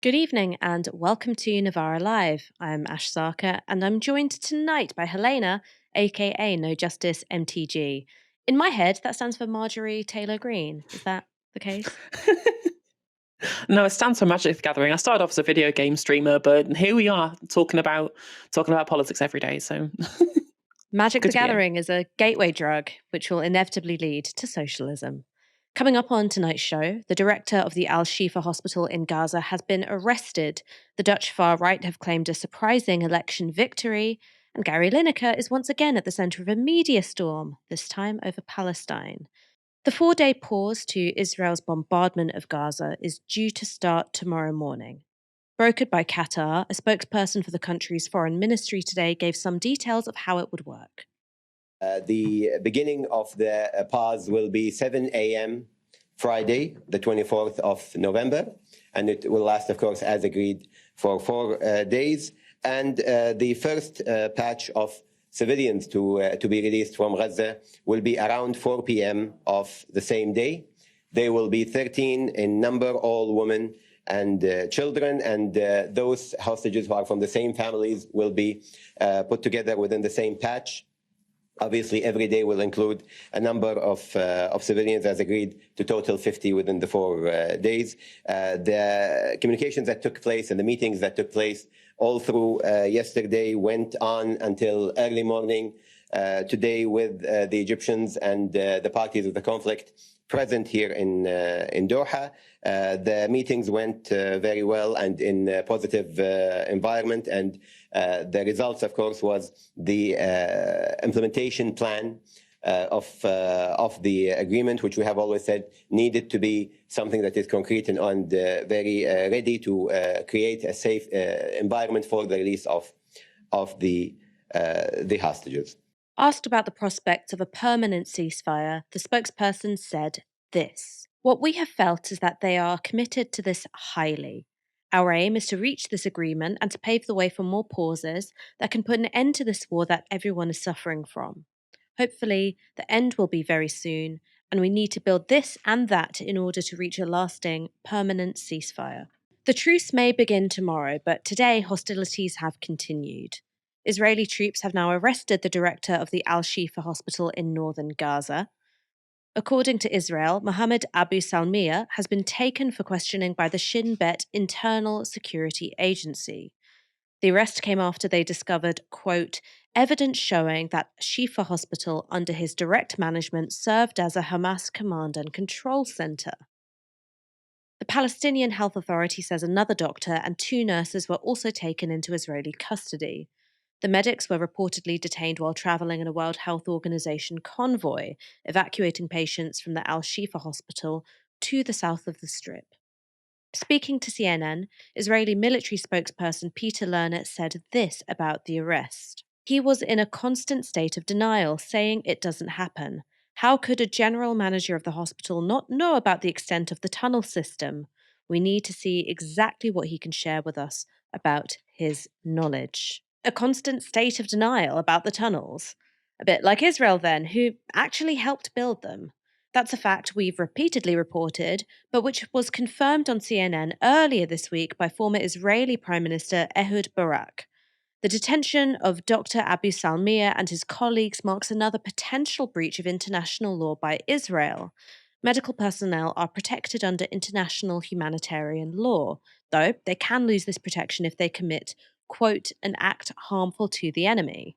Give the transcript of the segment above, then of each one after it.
Good evening and welcome to Novara Live. I'm Ash Sarkar and I'm joined tonight by Helena, aka No Justice MTG. In my head, that stands for Marjorie Taylor Greene. Is that the case? No, it stands for Magic the Gathering. I started off as a video game streamer, but here we are talking about politics every day. So Magic good the to be here. Gathering is a gateway drug which will inevitably lead to socialism. Coming up on tonight's show, the director of the Al-Shifa hospital in Gaza has been arrested. The Dutch far right have claimed a surprising election victory, and Gary Lineker is once again at the centre of a media storm, this time over Palestine. The 4 day pause to Israel's bombardment of Gaza is due to start tomorrow morning. Brokered by Qatar, a spokesperson for the country's foreign ministry today gave some details of how it would work. The beginning of the pause will be 7 a.m. Friday, the 24th of November, and it will last, of course, as agreed, for 4 days. And the first batch of civilians to be released from Gaza will be around 4 p.m. of the same day. They will be 13 in number, all women and children, and those hostages who are from the same families will be put together within the same patch. Obviously, every day will include a number of civilians, as agreed, to total 50 within the 4 days. The communications that took place and the meetings that took place all through yesterday went on until early morning today with the Egyptians and the parties of the conflict present here in Doha. The meetings went very well and in a positive environment, and the results, of course, was the implementation plan of the agreement, which we have always said needed to be something that is concrete and very ready to create a safe environment for the release of the hostages. Asked about the prospects of a permanent ceasefire, the spokesperson said this: "What we have felt is that they are committed to this highly. Our aim is to reach this agreement and to pave the way for more pauses that can put an end to this war that everyone is suffering from. Hopefully, the end will be very soon, and we need to build this and that in order to reach a lasting, permanent ceasefire." The truce may begin tomorrow, but today hostilities have continued. Israeli troops have now arrested the director of the Al-Shifa hospital in northern Gaza. According to Israel, Mohammed Abu Salmiya has been taken for questioning by the Shin Bet Internal Security Agency. The arrest came after they discovered, quote, evidence showing that Shifa hospital under his direct management served as a Hamas command and control center. The Palestinian Health Authority says another doctor and two nurses were also taken into Israeli custody. The medics were reportedly detained while traveling in a World Health Organization convoy, evacuating patients from the Al-Shifa hospital to the south of the Strip. Speaking to CNN, Israeli military spokesperson Peter Lerner said this about the arrest: "He was in a constant state of denial, saying it doesn't happen. How could a general manager of the hospital not know about the extent of the tunnel system? We need to see exactly what he can share with us about his knowledge." A constant state of denial about the tunnels. A bit like Israel, then, who actually helped build them. That's a fact we've repeatedly reported, but which was confirmed on CNN earlier this week by former Israeli Prime Minister Ehud Barak. The detention of Dr. Abu Salmiya and his colleagues marks another potential breach of international law by Israel. Medical personnel are protected under international humanitarian law, though they can lose this protection if they commit, quote, an act harmful to the enemy.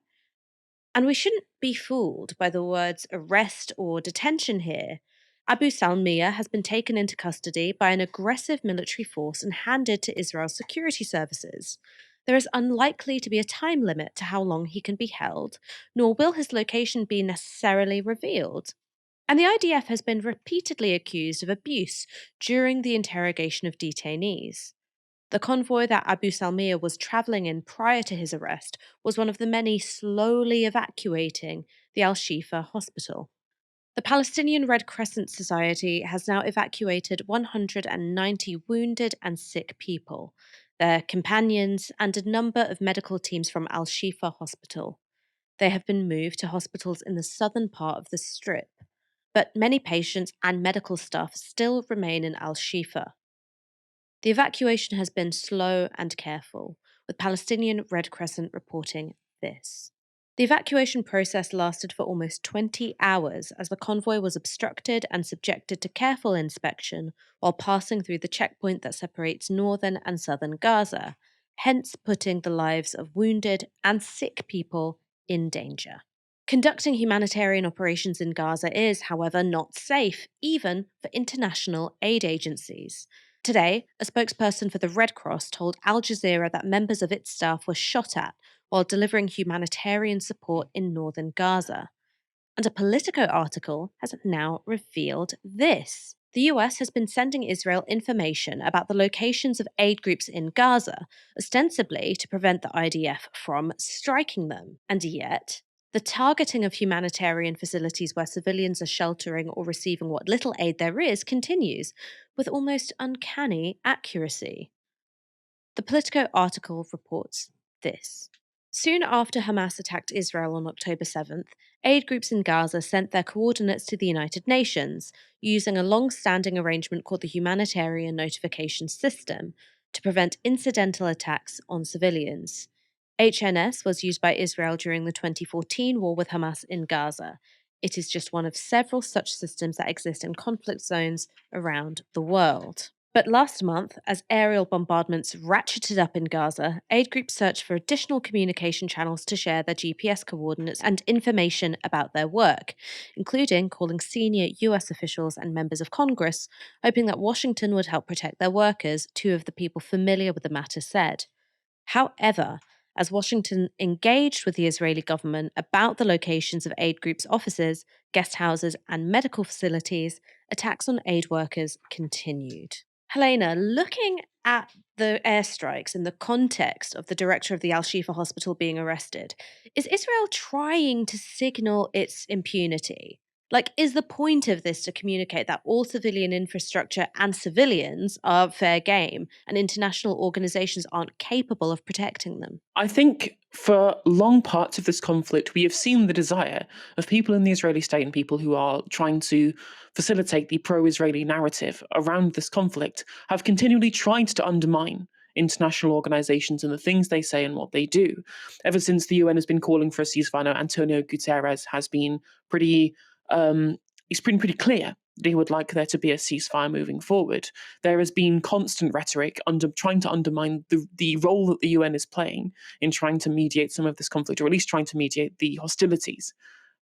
And we shouldn't be fooled by the words arrest or detention here. Abu Salmiya has been taken into custody by an aggressive military force and handed to Israel's security services. There is unlikely to be a time limit to how long he can be held, nor will his location be necessarily revealed. And the IDF has been repeatedly accused of abuse during the interrogation of detainees. The convoy that Abu Salmiya was traveling in prior to his arrest was one of the many slowly evacuating the Al-Shifa hospital. The Palestinian Red Crescent Society has now evacuated 190 wounded and sick people, their companions, and a number of medical teams from Al-Shifa hospital. They have been moved to hospitals in the southern part of the Strip, but many patients and medical staff still remain in Al-Shifa. The evacuation has been slow and careful, with Palestinian Red Crescent reporting this. The evacuation process lasted for almost 20 hours as the convoy was obstructed and subjected to careful inspection while passing through the checkpoint that separates northern and southern Gaza, hence putting the lives of wounded and sick people in danger. Conducting humanitarian operations in Gaza is, however, not safe, even for international aid agencies. Today, a spokesperson for the Red Cross told Al Jazeera that members of its staff were shot at while delivering humanitarian support in northern Gaza. And a Politico article has now revealed this. The US has been sending Israel information about the locations of aid groups in Gaza, ostensibly to prevent the IDF from striking them. And yet, the targeting of humanitarian facilities where civilians are sheltering or receiving what little aid there is continues, with almost uncanny accuracy. The Politico article reports this. Soon after Hamas attacked Israel on October 7th, aid groups in Gaza sent their coordinates to the United Nations using a long standing arrangement called the Humanitarian Notification System to prevent incidental attacks on civilians. HNS was used by Israel during the 2014 war with Hamas in Gaza. It is just one of several such systems that exist in conflict zones around the world. But last month, as aerial bombardments ratcheted up in Gaza, aid groups searched for additional communication channels to share their GPS coordinates and information about their work, including calling senior US officials and members of Congress, hoping that Washington would help protect their workers, two of the people familiar with the matter said. However, as Washington engaged with the Israeli government about the locations of aid groups' offices, guest houses, and medical facilities, attacks on aid workers continued. Helena, looking at the airstrikes in the context of the director of the Al-Shifa hospital being arrested, is Israel trying to signal its impunity? Like, is the point of this to communicate that all civilian infrastructure and civilians are fair game and international organizations aren't capable of protecting them? I think for long parts of this conflict, we have seen the desire of people in the Israeli state and people who are trying to facilitate the pro-Israeli narrative around this conflict have continually tried to undermine international organizations and the things they say and what they do. Ever since the UN has been calling for a ceasefire, Antonio Guterres has been pretty pretty clear that he would like there to be a ceasefire moving forward. There has been constant rhetoric trying to undermine the role that the UN is playing in trying to mediate some of this conflict, or at least trying to mediate the hostilities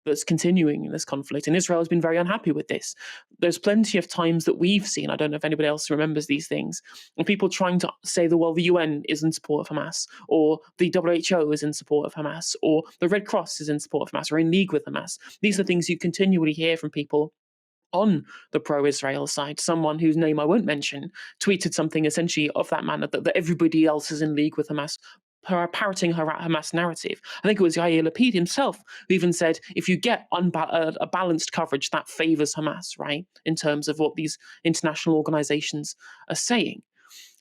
that's continuing in this conflict. And Israel has been very unhappy with this. There's plenty of times that we've seen, I don't know if anybody else remembers these things, and people trying to say that, well, the UN is in support of Hamas, or the WHO is in support of Hamas, or the Red Cross is in support of Hamas, or in league with Hamas. These are things you continually hear from people on the pro-Israel side. Someone whose name I won't mention tweeted something essentially of that manner, that everybody else is in league with Hamas, parroting her Hamas narrative. I think it was Yair Lapid himself who even said, if you get a balanced coverage, that favors Hamas, right, in terms of what these international organizations are saying.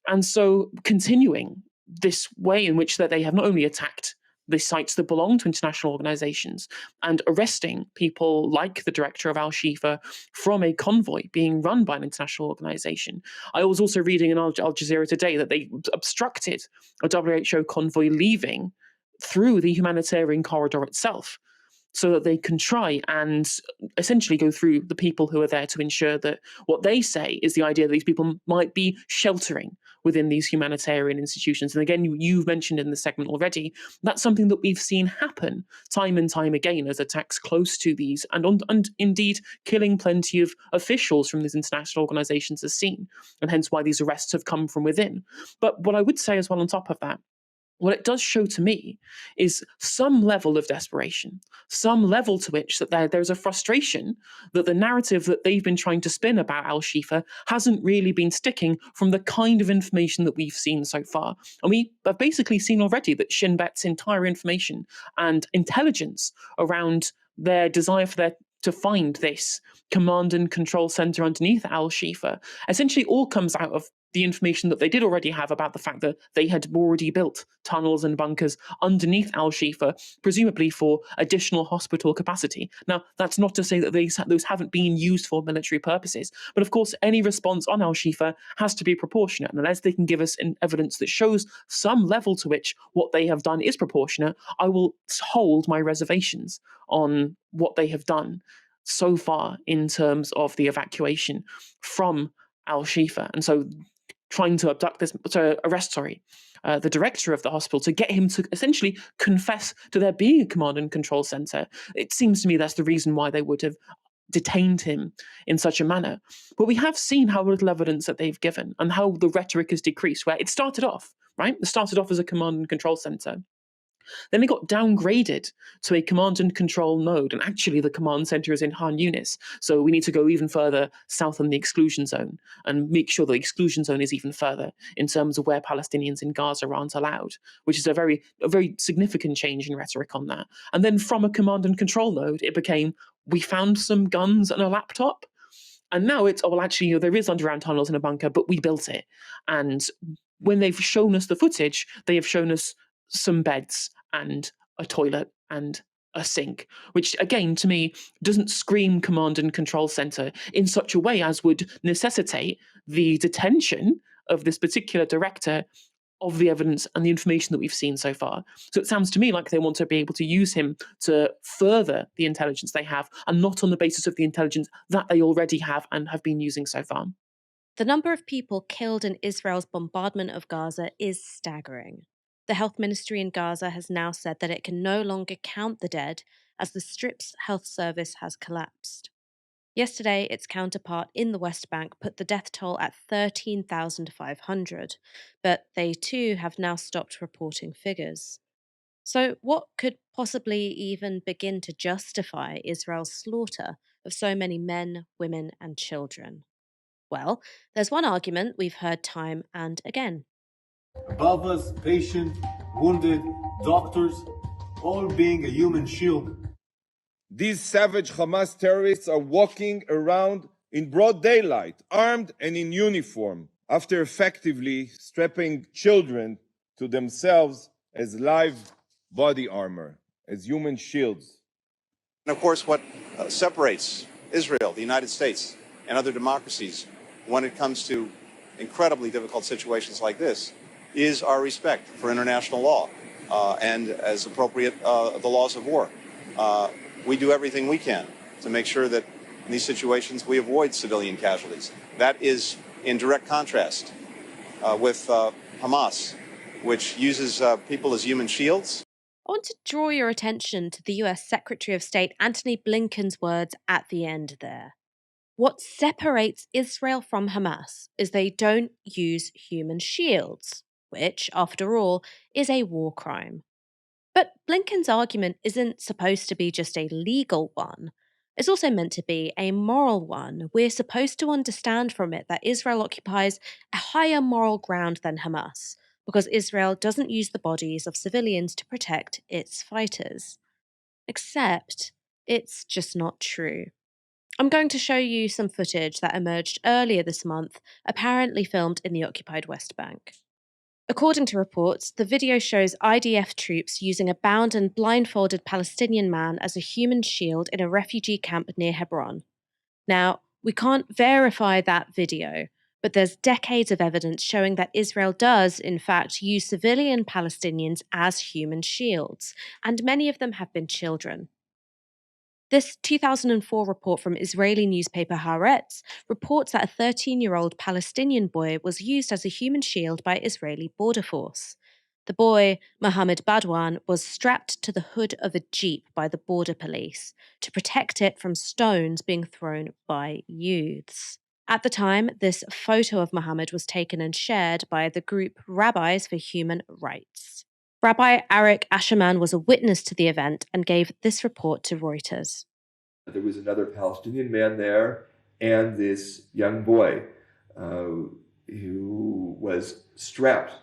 And so continuing this way in which that they have not only attacked the sites that belong to international organizations and arresting people like the director of Al-Shifa from a convoy being run by an international organization. I was also reading in Al Jazeera today that they obstructed a WHO convoy leaving through the humanitarian corridor itself, so that they can try and essentially go through the people who are there to ensure that what they say is the idea that these people might be sheltering within these humanitarian institutions. And again, you've mentioned in the segment already, that's something that we've seen happen time and time again as attacks close to these, and indeed killing plenty of officials from these international organizations is seen, and hence why these arrests have come from within. But what I would say as well on top of that, what it does show to me is some level of desperation, some level to which that there's a frustration that the narrative that they've been trying to spin about Al-Shifa hasn't really been sticking from the kind of information that we've seen so far. And we have basically seen already that Shin Bet's entire information and intelligence around their desire to find this command and control center underneath Al-Shifa essentially all comes out of the information that they did already have about the fact that they had already built tunnels and bunkers underneath Al-Shifa, presumably for additional hospital capacity. Now, that's not to say that those haven't been used for military purposes, but of course, any response on Al-Shifa has to be proportionate. And unless they can give us evidence that shows some level to which what they have done is proportionate, I will hold my reservations on what they have done so far in terms of the evacuation from Al-Shifa. And so trying to arrest the director of the hospital, to get him to essentially confess to there being a command and control center. It seems to me that's the reason why they would have detained him in such a manner. But we have seen how little evidence that they've given and how the rhetoric has decreased, where it started off, right? It started off as a command and control center. Then it got downgraded to a command and control node, and actually the command center is in Han Yunis. So we need to go even further south on the exclusion zone and make sure the exclusion zone is even further in terms of where Palestinians in Gaza aren't allowed, which is a very significant change in rhetoric on that. And then from a command and control node, it became, we found some guns and a laptop. And now it's, actually, there is underground tunnels in a bunker, but we built it. And when they've shown us the footage, they have shown us some beds and a toilet and a sink, which again, to me, doesn't scream command and control center in such a way as would necessitate the detention of this particular director of the evidence and the information that we've seen so far. So it sounds to me like they want to be able to use him to further the intelligence they have, and not on the basis of the intelligence that they already have and have been using so far. The number of people killed in Israel's bombardment of Gaza is staggering. The health ministry in Gaza has now said that it can no longer count the dead as the Strip's health service has collapsed. Yesterday, its counterpart in the West Bank put the death toll at 13,500, but they too have now stopped reporting figures. So, what could possibly even begin to justify Israel's slaughter of so many men, women, and children? Well, there's one argument we've heard time and again. Above us, patient, wounded, doctors, all being a human shield. These savage Hamas terrorists are walking around in broad daylight, armed and in uniform, after effectively strapping children to themselves as live body armor, as human shields. And of course, what separates Israel, the United States, and other democracies when it comes to incredibly difficult situations like this is our respect for international law and, as appropriate, the laws of war. We do everything we can to make sure that in these situations we avoid civilian casualties. That is in direct contrast with Hamas, which uses people as human shields. I want to draw your attention to the US Secretary of State Antony Blinken's words at the end there. What separates Israel from Hamas is they don't use human shields, which, after all, is a war crime. But Blinken's argument isn't supposed to be just a legal one. It's also meant to be a moral one. We're supposed to understand from it that Israel occupies a higher moral ground than Hamas, because Israel doesn't use the bodies of civilians to protect its fighters. Except, it's just not true. I'm going to show you some footage that emerged earlier this month, apparently filmed in the occupied West Bank. According to reports, the video shows IDF troops using a bound and blindfolded Palestinian man as a human shield in a refugee camp near Hebron. Now, we can't verify that video, but there's decades of evidence showing that Israel does, in fact, use civilian Palestinians as human shields, and many of them have been children. This 2004 report from Israeli newspaper Haaretz reports that a 13-year-old Palestinian boy was used as a human shield by Israeli border force. The boy, Mohammed Badwan, was strapped to the hood of a jeep by the border police to protect it from stones being thrown by youths. At the time, this photo of Mohammed was taken and shared by the group Rabbis for Human Rights. Rabbi Arik Asherman was a witness to the event and gave this report to Reuters. There was another Palestinian man there and this young boy who was strapped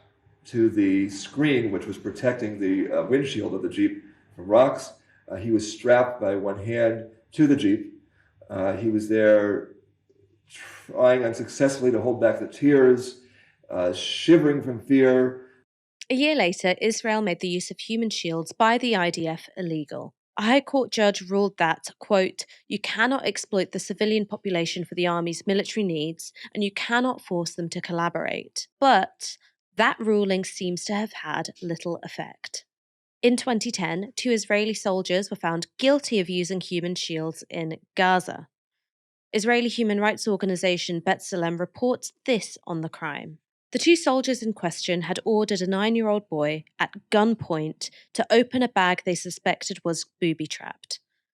to the screen which was protecting the windshield of the Jeep from rocks. He was strapped by one hand to the Jeep. He was there trying unsuccessfully to hold back the tears shivering from fear. A year later, Israel made the use of human shields by the IDF illegal. A High Court judge ruled that, quote, you cannot exploit the civilian population for the army's military needs, and you cannot force them to collaborate. But that ruling seems to have had little effect. In 2010, 2 Israeli soldiers were found guilty of using human shields in Gaza. Israeli human rights organization B'Tselem reports this on the crime. The 2 soldiers in question had ordered a 9-year-old boy at gunpoint to open a bag they suspected was booby-trapped.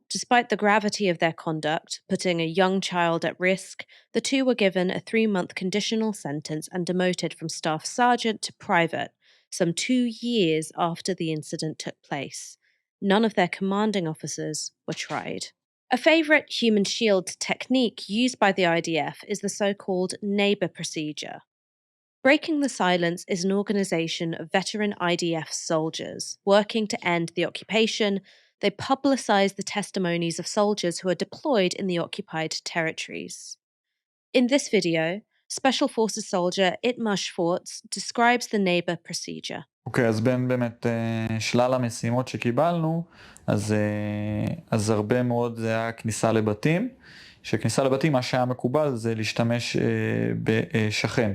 Despite the gravity of their conduct, putting a young child at risk, the 2 were given a 3-month conditional sentence and demoted from staff sergeant to private, some 2 years after the incident took place. None of their commanding officers were tried. A favourite human shield technique used by the IDF is the so-called neighbour procedure. Breaking the Silence is an organisation of veteran IDF soldiers working to end the occupation. They publicise the testimonies of soldiers who are deployed in the occupied territories. In this video, Special Forces soldier Itmar Schwartz describes the neighbour procedure. אוקיי, אז בין באמת שלל המשימות שקיבלנו, אז הרבה מאוד זה היה כניסה לבתים. שכניסה לבתים, מה שהיה מקובל זה להשתמש בשכן.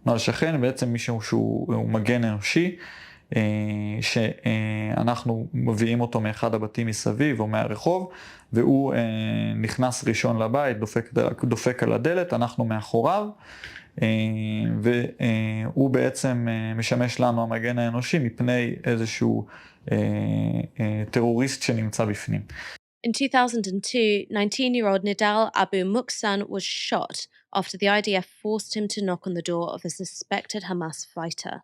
נועל שכן, בעצם מישהו שהוא מגן אנושי, שאנחנו מביאים אותו מאחד הבתים מסביב או מהרחוב, והוא נכנס ראשון לבית, דופק על הדלת, אנחנו מאחוריו, והוא בעצם משמש לנו המגן האנושי מפני איזשהו טרוריסט שנמצא בפנים. In 2002, 19-year-old Nidal Abu Muksan was shot after the IDF forced him to knock on the door of a suspected Hamas fighter.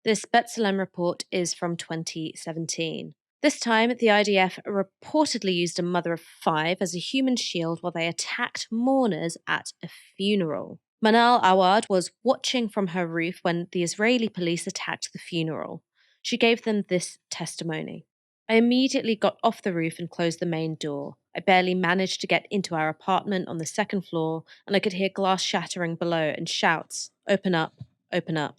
This B'Tselem report is from 2017. This time, the IDF reportedly used a mother of 5 as a human shield while they attacked mourners at a funeral. Manal Awad was watching from her roof when the Israeli police attacked the funeral. She gave them this testimony. I immediately got off the roof and closed the main door. I barely managed to get into our apartment on the 2nd floor, and I could hear glass shattering below and shouts, "Open up, open up."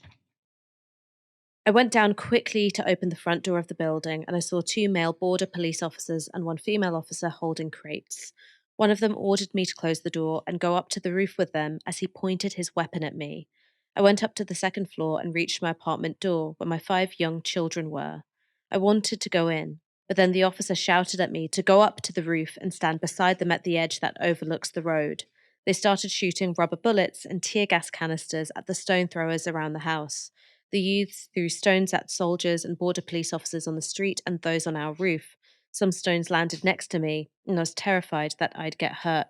I went down quickly to open the front door of the building, and I saw 2 male border police officers and 1 female officer holding crates. One of them ordered me to close the door and go up to the roof with them as he pointed his weapon at me. I went up to the 2nd floor and reached my apartment door where my 5 young children were. I wanted to go in, but then the officer shouted at me to go up to the roof and stand beside them at the edge that overlooks the road. They started shooting rubber bullets and tear gas canisters at the stone throwers around the house. The youths threw stones at soldiers and border police officers on the street and those on our roof. Some stones landed next to me, and I was terrified that I'd get hurt.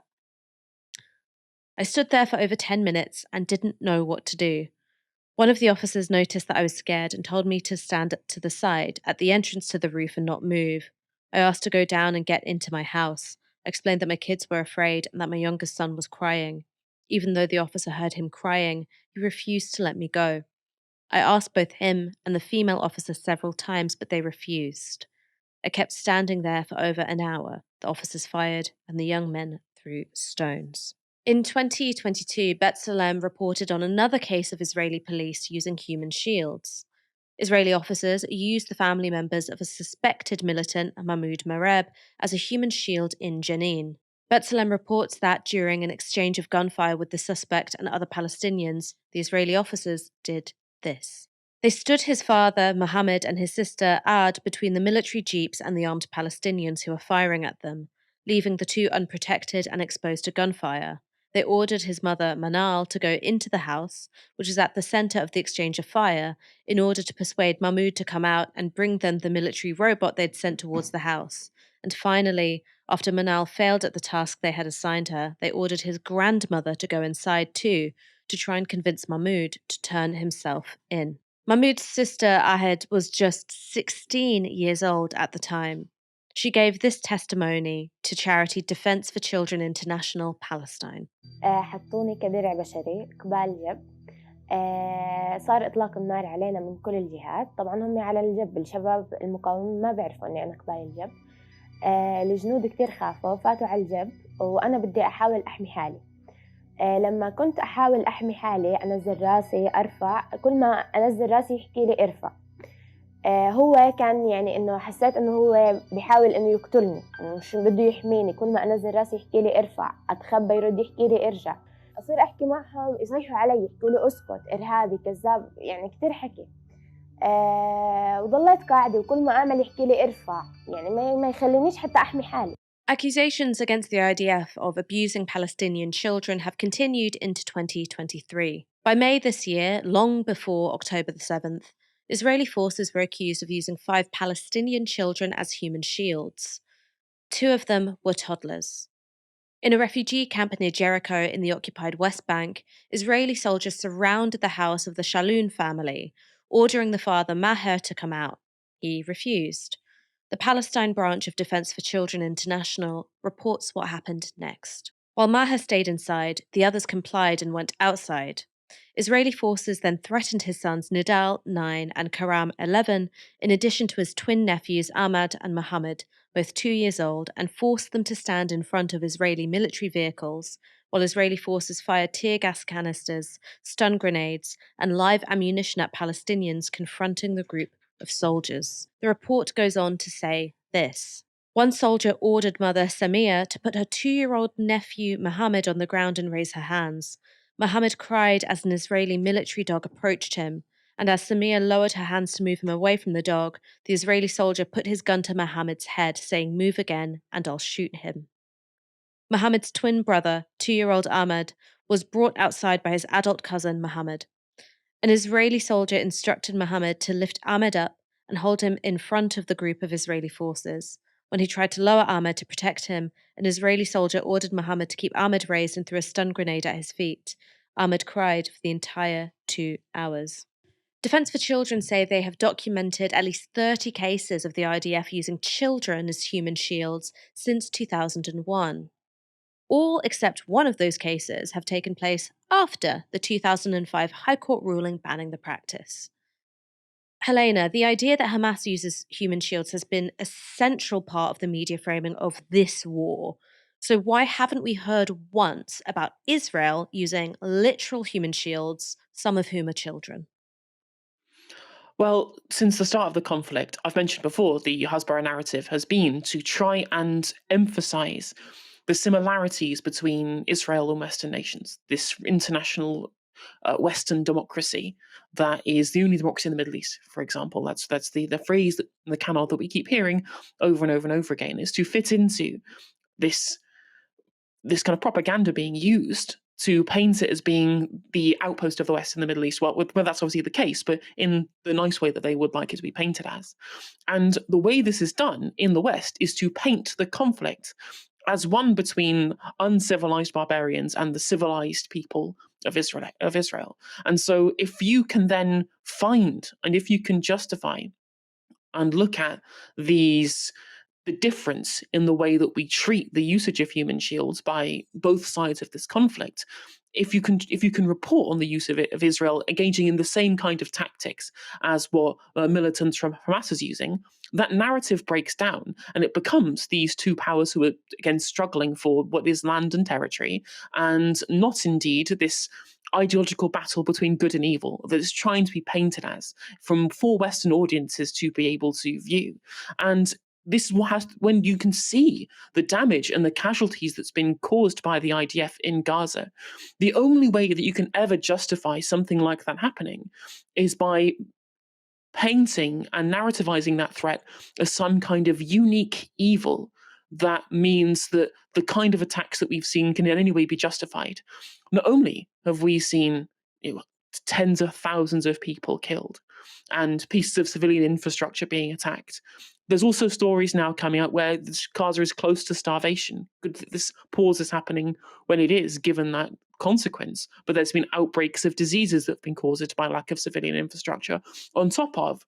I stood there for over 10 minutes and didn't know what to do. One of the officers noticed that I was scared and told me to stand to the side, at the entrance to the roof, and not move. I asked to go down and get into my house. I explained that my kids were afraid and that my youngest son was crying. Even though the officer heard him crying, he refused to let me go. I asked both him and the female officer several times, but they refused. I kept standing there for over an hour. The officers fired, and the young men threw stones. In 2022, B'Tselem reported on another case of Israeli police using human shields. Israeli officers used the family members of a suspected militant, Mahmoud Mareb, as a human shield in Jenin. B'Tselem reports that during an exchange of gunfire with the suspect and other Palestinians, the Israeli officers did this. They stood his father, Mohammed, and his sister, Ad, between the military jeeps and the armed Palestinians who were firing at them, leaving the 2 unprotected and exposed to gunfire. They ordered his mother, Manal, to go into the house, which is at the center of the exchange of fire, in order to persuade Mahmoud to come out and bring them the military robot they'd sent towards the house. And finally, after Manal failed at the task they had assigned her, they ordered his grandmother to go inside too, to try and convince Mahmoud to turn himself in. Mahmoud's sister, Ahed, was just 16 years old at the time. She gave this testimony to charity Defense for Children International, Palestine. حطوني كدرع بشري قبال جب. صار إطلاق النار علينا من كل الجهات. طبعا هم على الجب، الشباب المقاومين ما بيعرفوا إني أنا قبال الجب. الجنود كتير خافوا، فاتوا على الجب وأنا بدي أحاول أحمي حالي. لما كنت أحاول أحمي حالي أنزل راسي أرفع، كل ما أنزل راسي يحكي لي ارفع. هو كان يعني إنه حسيت إنه هو بيحاول إنه يقتلني، مش بده يحميني. كل ما أنزل راسي يحكي لي ارفع، أتخبى يرد يحكي لي ارجع. أصير أحكي معهم يصيحوا علي يحكوا لي اسكت إرهابي كذاب، يعني كتير حكي. وضليت قاعدة وكل ما أعمل يحكي لي ارفع، يعني ما يخلينيش حتى أحمي حالي. Accusations against the IDF of abusing Palestinian children have continued into 2023. By May this year, long before October the 7th, Israeli forces were accused of using 5 Palestinian children as human shields. 2 of them were toddlers. In a refugee camp near Jericho in the occupied West Bank, Israeli soldiers surrounded the house of the Shalun family, ordering the father Maher to come out. He refused. The Palestine branch of Defense for Children International reports what happened next. While Maher stayed inside, the others complied and went outside. Israeli forces then threatened his sons Nidal, 9, and Karam, 11, in addition to his twin nephews Ahmad and Mohammed, both 2 years old, and forced them to stand in front of Israeli military vehicles, while Israeli forces fired tear gas canisters, stun grenades, and live ammunition at Palestinians confronting the group of soldiers. The report goes on to say this. One soldier ordered mother Samia to put her 2-year-old nephew Mohammed on the ground and raise her hands. Mohammed cried as an Israeli military dog approached him, and as Samia lowered her hands to move him away from the dog, the Israeli soldier put his gun to Mohammed's head, saying, "Move again, and I'll shoot him." Mohammed's twin brother, 2-year-old Ahmed, was brought outside by his adult cousin, Mohammed. An Israeli soldier instructed Mohammed to lift Ahmed up and hold him in front of the group of Israeli forces. When he tried to lower Ahmed to protect him, an Israeli soldier ordered Mohammed to keep Ahmed raised and threw a stun grenade at his feet. Ahmed cried for the entire 2 hours. Defense for Children say they have documented at least 30 cases of the IDF using children as human shields since 2001. All except one of those cases have taken place after the 2005 High Court ruling banning the practice. Helena, the idea that Hamas uses human shields has been a central part of the media framing of this war. So why haven't we heard once about Israel using literal human shields, some of whom are children? Well, since the start of the conflict, I've mentioned before, the Hasbara narrative has been to try and emphasize the similarities between Israel and Western nations, this international Western democracy that is the only democracy in the Middle East, for example. That's the phrase, the canard that we keep hearing over and over and over again, is to fit into this kind of propaganda being used to paint it as being the outpost of the West in the Middle East. Well, that's obviously the case, but in the nice way that they would like it to be painted as. And the way this is done in the West is to paint the conflict as one between uncivilized barbarians and the civilized people of Israel. And so if you can then find, and if you can justify and look at the difference in the way that we treat the usage of human shields by both sides of this conflict, if you can report on the use of Israel engaging in the same kind of tactics as what militants from Hamas is using, that narrative breaks down and it becomes these two powers who are again struggling for what is land and territory, and not indeed this ideological battle between good and evil that is trying to be painted as for Western audiences to be able to view. And this is when you can see the damage and the casualties that's been caused by the IDF in Gaza. The only way that you can ever justify something like that happening is by painting and narrativizing that threat as some kind of unique evil that means that the kind of attacks that we've seen can in any way be justified. Not only have we seen tens of thousands of people killed and pieces of civilian infrastructure being attacked, there's also stories now coming out where Gaza is close to starvation. This pause is happening when it is, given that consequence. But there's been outbreaks of diseases that have been caused by lack of civilian infrastructure, on top of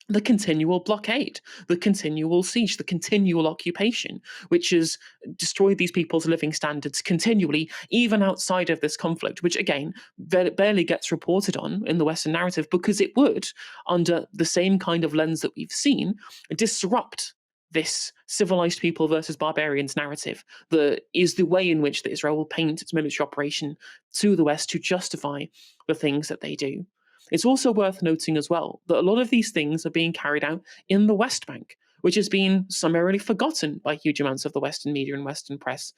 the continual blockade, the continual siege, the continual occupation, which has destroyed these people's living standards continually, even outside of this conflict, which again barely gets reported on in the Western narrative, because it would, under the same kind of lens that we've seen, disrupt this civilized people versus barbarians narrative that is the way in which that Israel will paint its military operation to the West to justify the things that they do. It's also worth noting as well that a lot of these things are being carried out in the West Bank, which has been summarily forgotten by huge amounts of the Western media and Western press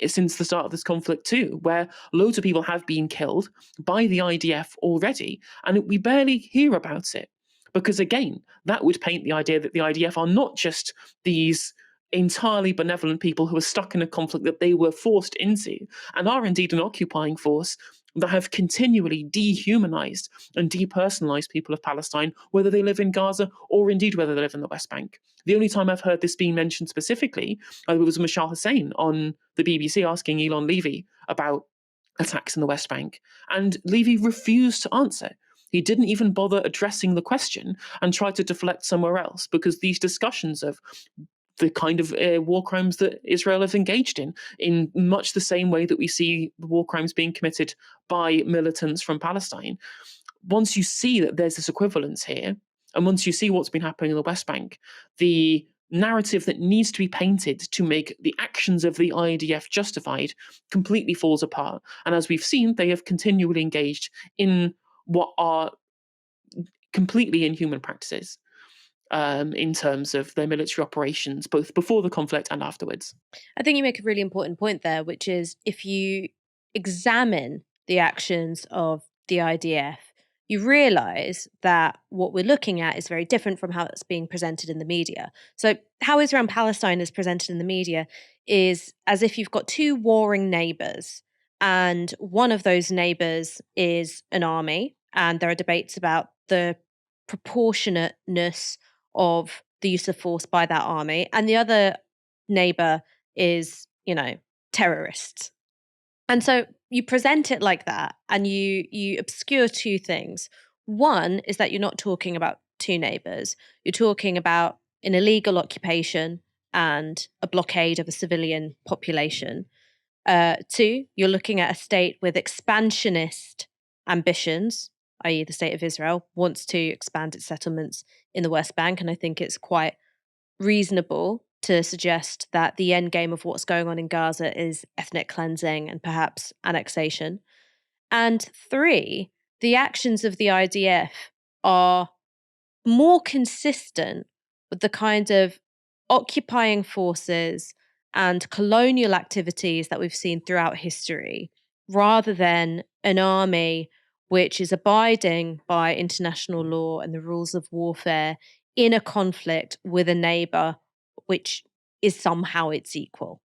since the start of this conflict too, where loads of people have been killed by the IDF already, and we barely hear about it. Because again, that would paint the idea that the IDF are not just these entirely benevolent people who are stuck in a conflict that they were forced into, and are indeed an occupying force that have continually dehumanized and depersonalized people of Palestine, whether they live in Gaza or indeed whether they live in the West Bank. The only time I've heard this being mentioned specifically was Mashal Hussein on the BBC asking Elon Levy about attacks in the West Bank, and Levy refused to answer. He didn't even bother addressing the question and tried to deflect somewhere else, because these discussions of the kind of war crimes that Israel have engaged in much the same way that we see the war crimes being committed by militants from Palestine. Once you see that there's this equivalence here, and once you see what's been happening in the West Bank, the narrative that needs to be painted to make the actions of the IDF justified completely falls apart. And as we've seen, they have continually engaged in what are completely inhuman practices in terms of their military operations, both before the conflict and afterwards. I think you make a really important point there, which is if you examine the actions of the IDF, you realize that what we're looking at is very different from how it's being presented in the media. So, how Israel and Palestine is presented in the media is as if you've got two warring neighbors, and one of those neighbors is an army, and there are debates about the proportionateness of the use of force by that army, and the other neighbor is, terrorists. And so you present it like that, and you obscure two things. One is that you're not talking about two neighbors. You're talking about an illegal occupation and a blockade of a civilian population. Two, you're looking at a state with expansionist ambitions, i.e., the state of Israel wants to expand its settlements in the West Bank. And I think it's quite reasonable to suggest that the end game of what's going on in Gaza is ethnic cleansing and perhaps annexation. And three, the actions of the IDF are more consistent with the kind of occupying forces and colonial activities that we've seen throughout history, rather than an army which is abiding by international law and the rules of warfare in a conflict with a neighbor which is somehow its equal.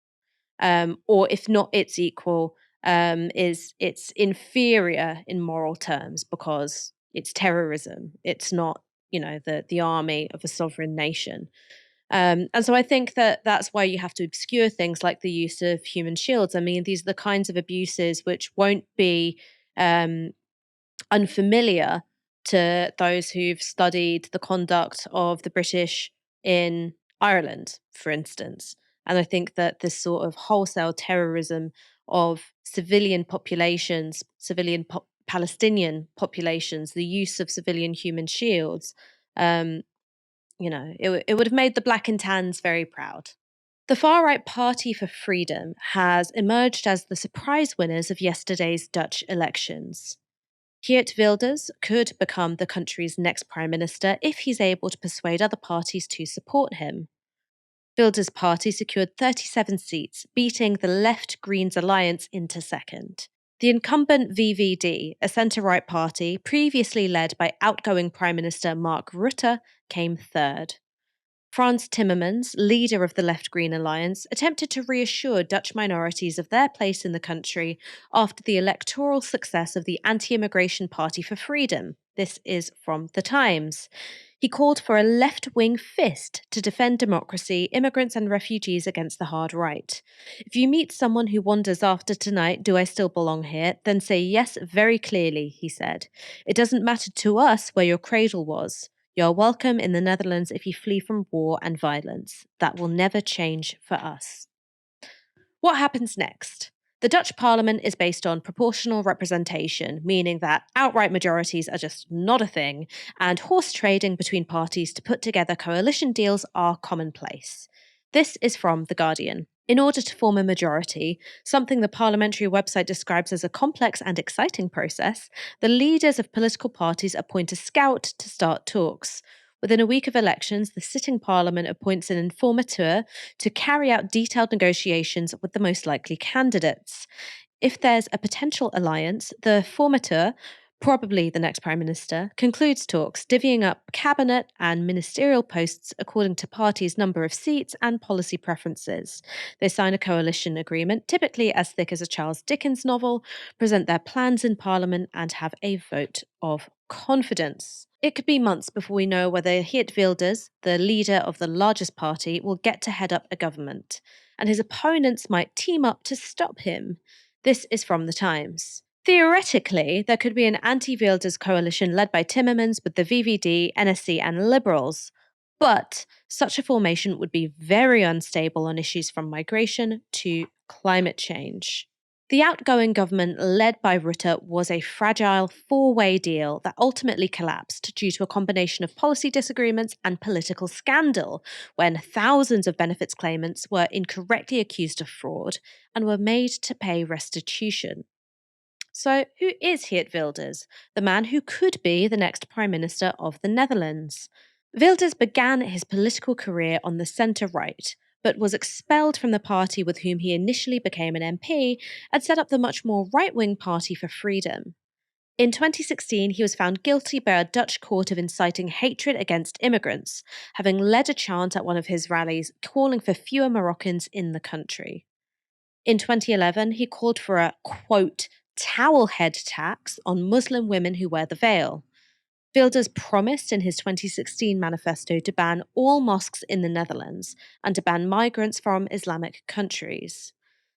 Or if not its equal, is it's inferior in moral terms because it's terrorism. It's not, the army of a sovereign nation. And so I think that that's why you have to obscure things like the use of human shields. I mean, these are the kinds of abuses which won't be unfamiliar to those who've studied the conduct of the British in Ireland, for instance. And I think that this sort of wholesale terrorism of civilian populations, Palestinian populations, the use of civilian human shields, it would have made the black and tans very proud. The far-right Party for Freedom has emerged as the surprise winners of yesterday's Dutch elections. Geert Wilders could become the country's next prime minister if he's able to persuade other parties to support him. Wilders' party secured 37 seats, beating the Left Greens alliance into second. The incumbent VVD, a centre-right party previously led by outgoing Prime Minister Mark Rutte, came third. Frans Timmermans, leader of the Left-Green alliance, attempted to reassure Dutch minorities of their place in the country after the electoral success of the Anti-Immigration Party for Freedom. This is from The Times. He called for a left-wing fist to defend democracy, immigrants and refugees against the hard right. If you meet someone who wonders after tonight, do I still belong here, then say yes very clearly, he said. It doesn't matter to us where your cradle was. You're welcome in the Netherlands if you flee from war and violence. That will never change for us. What happens next? The Dutch parliament is based on proportional representation, meaning that outright majorities are just not a thing, and horse trading between parties to put together coalition deals are commonplace. This is from The Guardian. In order to form a majority, something the parliamentary website describes as a complex and exciting process, the leaders of political parties appoint a scout to start talks. Within a week of elections, the sitting parliament appoints an informateur to carry out detailed negotiations with the most likely candidates. If there's a potential alliance, the formateur, probably the next prime minister, concludes talks, divvying up cabinet and ministerial posts according to parties' number of seats and policy preferences. They sign a coalition agreement, typically as thick as a Charles Dickens novel, present their plans in parliament, and have a vote of confidence. It could be months before we know whether Geert Wilders, the leader of the largest party, will get to head up a government, and his opponents might team up to stop him. This is from The Times. Theoretically, there could be an anti-Wilders coalition led by Timmermans with the VVD, NSC and Liberals, but such a formation would be very unstable on issues from migration to climate change. The outgoing government led by Rutte was a fragile four-way deal that ultimately collapsed due to a combination of policy disagreements and political scandal, when thousands of benefits claimants were incorrectly accused of fraud and were made to pay restitution. So, who is Geert Wilders, the man who could be the next Prime Minister of the Netherlands? Wilders began his political career on the centre-right, but was expelled from the party with whom he initially became an MP and set up the much more right-wing Party for Freedom. In 2016, he was found guilty by a Dutch court of inciting hatred against immigrants, having led a chant at one of his rallies calling for fewer Moroccans in the country. In 2011, he called for a, quote, towel head tax on Muslim women who wear the veil. Wilders promised in his 2016 manifesto to ban all mosques in the Netherlands and to ban migrants from Islamic countries.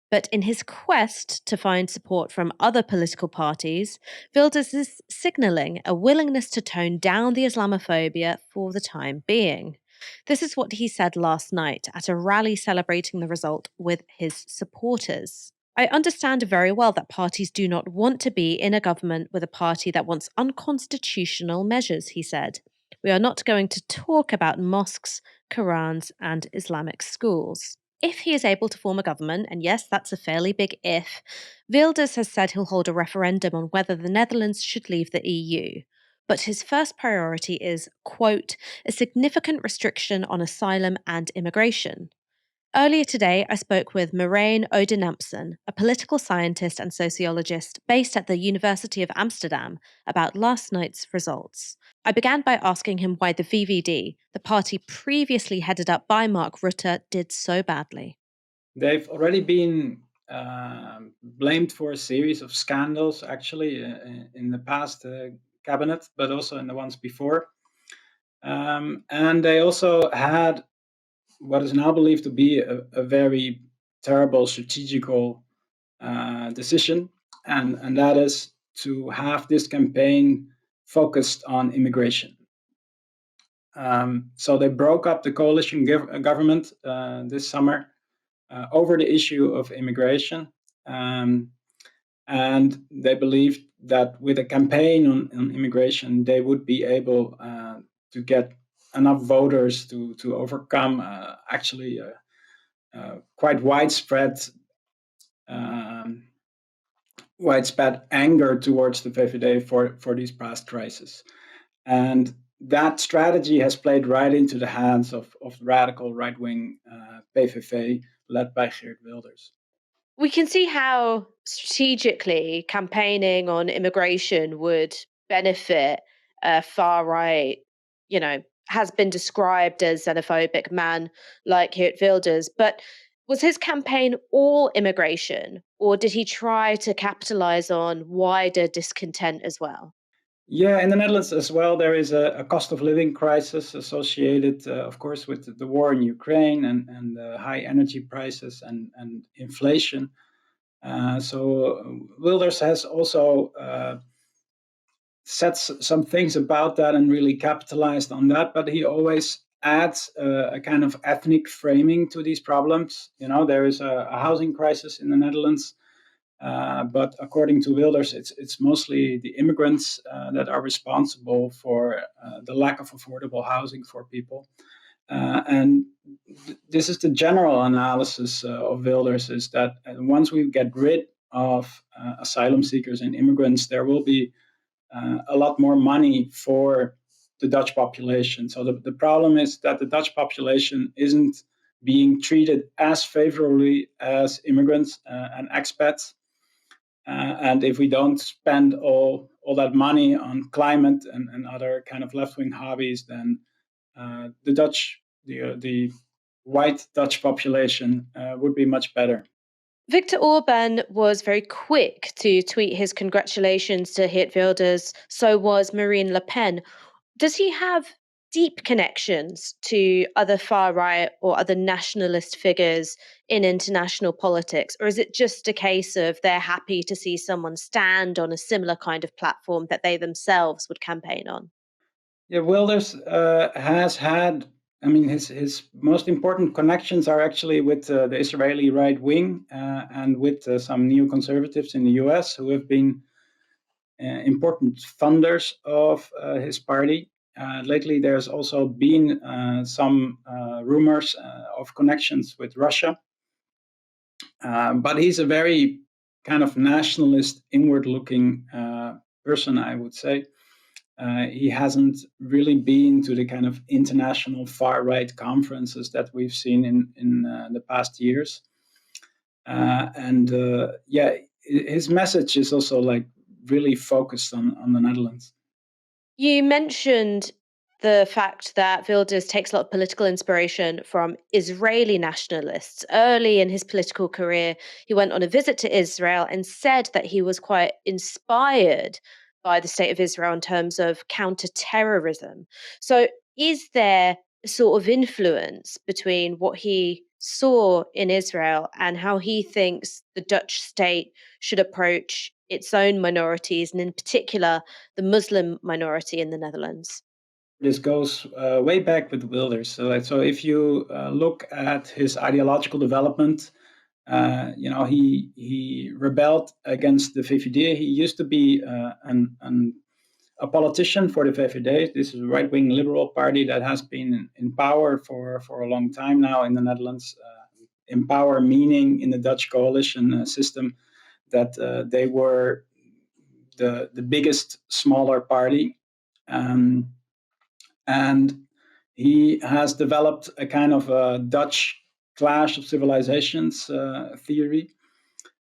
But in his quest to find support from other political parties, Wilders is signalling a willingness to tone down the Islamophobia for the time being. This is what he said last night at a rally celebrating the result with his supporters. I understand very well that parties do not want to be in a government with a party that wants unconstitutional measures, he said. We are not going to talk about mosques, Qurans, and Islamic schools. If he is able to form a government, and yes, that's a fairly big if, Wilders has said he'll hold a referendum on whether the Netherlands should leave the EU. But his first priority is, quote, a significant restriction on asylum and immigration. Earlier today, I spoke with Marijn Odenampson, a political scientist and sociologist based at the University of Amsterdam, about last night's results. I began by asking him why the VVD, the party previously headed up by Mark Rutte, did so badly. They've already been blamed for a series of scandals, actually, in the past cabinet, but also in the ones before. And they also had what is now believed to be a very terrible strategical decision, and that is to have this campaign focused on immigration. So they broke up the coalition government this summer over the issue of immigration, and they believed that with a campaign on immigration, they would be able to get enough voters to overcome actually quite widespread anger towards the VVD for these past crises. And that strategy has played right into the hands of radical right-wing PVV led by Geert Wilders. We can see how strategically campaigning on immigration would benefit a far-right, has been described as xenophobic man like Geert Wilders. But was his campaign all immigration, or did he try to capitalize on wider discontent as well? Yeah, in the Netherlands as well, there is a cost of living crisis associated, of course, with the war in Ukraine and the high energy prices and inflation. So Wilders has also said some things about that and really capitalized on that, but he always adds a kind of ethnic framing to these problems. There is a housing crisis in the Netherlands. But according to Wilders, it's mostly the immigrants that are responsible for the lack of affordable housing for people. And this is the general analysis of Wilders, is that once we get rid of asylum seekers and immigrants, there will be a lot more money for the Dutch population. So the problem is that the Dutch population isn't being treated as favorably as immigrants and expats. And if we don't spend all that money on climate and other kind of left-wing hobbies, then the white Dutch population would be much better. Viktor Orban was very quick to tweet his congratulations to Geert Wilders. So was Marine Le Pen. Does he have deep connections to other far-right or other nationalist figures in international politics? Or is it just a case of they're happy to see someone stand on a similar kind of platform that they themselves would campaign on? Yeah, Wilders has had, his most important connections are actually with the Israeli right wing and with some neoconservatives in the US who have been important funders of his party. Lately, there's also been some rumors of connections with Russia. But he's a very kind of nationalist, inward-looking person, I would say. He hasn't really been to the kind of international far-right conferences that we've seen in the past years. His message is also like really focused on the Netherlands. You mentioned the fact that Wilders takes a lot of political inspiration from Israeli nationalists. Early in his political career, he went on a visit to Israel and said that he was quite inspired by the state of Israel in terms of counter-terrorism. So is there a sort of influence between what he saw in Israel and how he thinks the Dutch state should approach its own minorities, and in particular, the Muslim minority in the Netherlands? This goes way back with Wilders. So if you look at his ideological development, he rebelled against the VVD. He used to be a politician for the VVD. This is a right-wing liberal party that has been in power for a long time now in the Netherlands. In power meaning in the Dutch coalition system that they were the biggest smaller party. And he has developed a kind of a Dutch clash of civilizations theory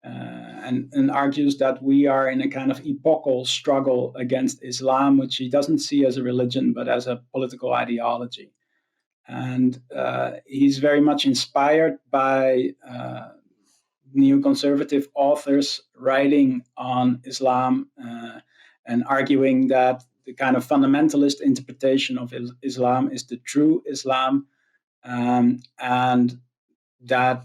and argues that we are in a kind of epochal struggle against Islam, which he doesn't see as a religion, but as a political ideology. And he's very much inspired by neoconservative authors writing on Islam and arguing that the kind of fundamentalist interpretation of Islam is the true Islam, and that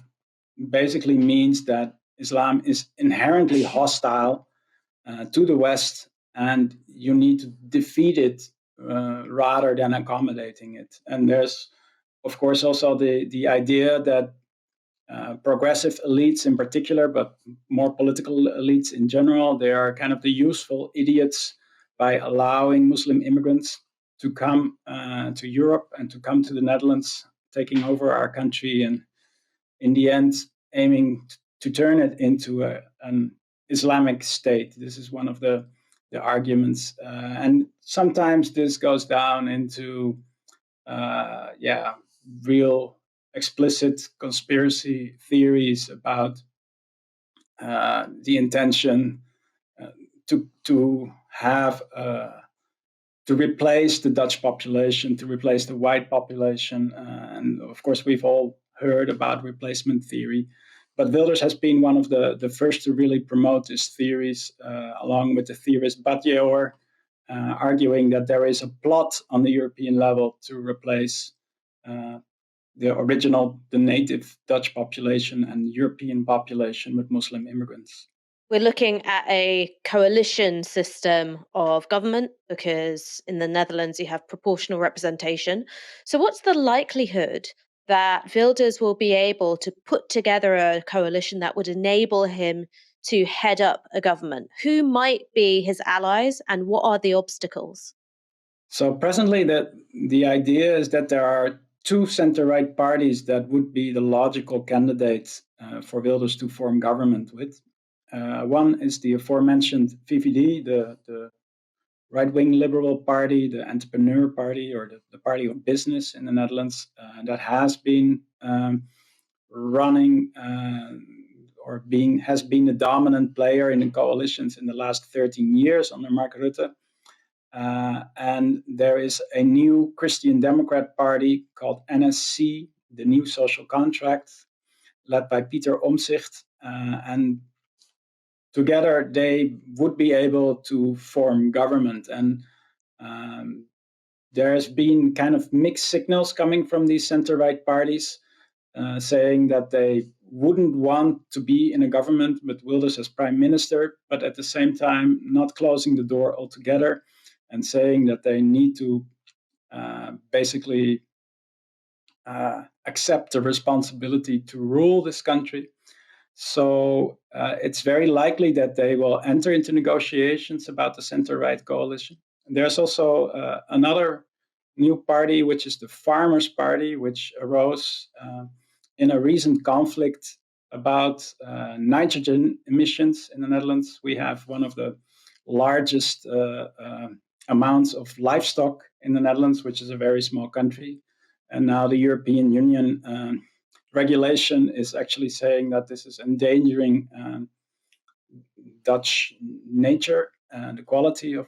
basically means that Islam is inherently hostile to the West, and you need to defeat it rather than accommodating it. And there's, of course, also the idea that progressive elites in particular, but more political elites in general, they are kind of the useful idiots by allowing Muslim immigrants to come to Europe and to come to the Netherlands, taking over our country, and in the end, aiming to turn it into an Islamic state. This is one of the arguments. And sometimes this goes down into, real explicit conspiracy theories about the intention to have to replace the Dutch population, to replace the white population. And of course, we've all heard about replacement theory. But Wilders has been one of the first to really promote these theories, along with the theorist Badiou, arguing that there is a plot on the European level to replace the native Dutch population and European population with Muslim immigrants. We're looking at a coalition system of government because in the Netherlands you have proportional representation. So what's the likelihood that Wilders will be able to put together a coalition that would enable him to head up a government? Who might be his allies and what are the obstacles? So presently, the idea is that there are two center-right parties that would be the logical candidates for Wilders to form government with. One is the aforementioned VVD, the right-wing liberal party, the entrepreneur party, or the party of business in the Netherlands, that has been running has been the dominant player in the coalitions in the last 13 years under Mark Rutte. And there is a new Christian Democrat party called NSC, the New Social Contract, led by Pieter Omtzigt. And together they would be able to form government. And there has been kind of mixed signals coming from these center-right parties, saying that they wouldn't want to be in a government with Wilders as prime minister, but at the same time not closing the door altogether and saying that they need to basically accept the responsibility to rule this country. So it's very likely that they will enter into negotiations about the center-right coalition. And there's also another new party, which is the Farmers' Party, which arose in a recent conflict about nitrogen emissions in the Netherlands. We have one of the largest amounts of livestock in the Netherlands, which is a very small country. And now the European Union regulation is actually saying that this is endangering Dutch nature and the quality of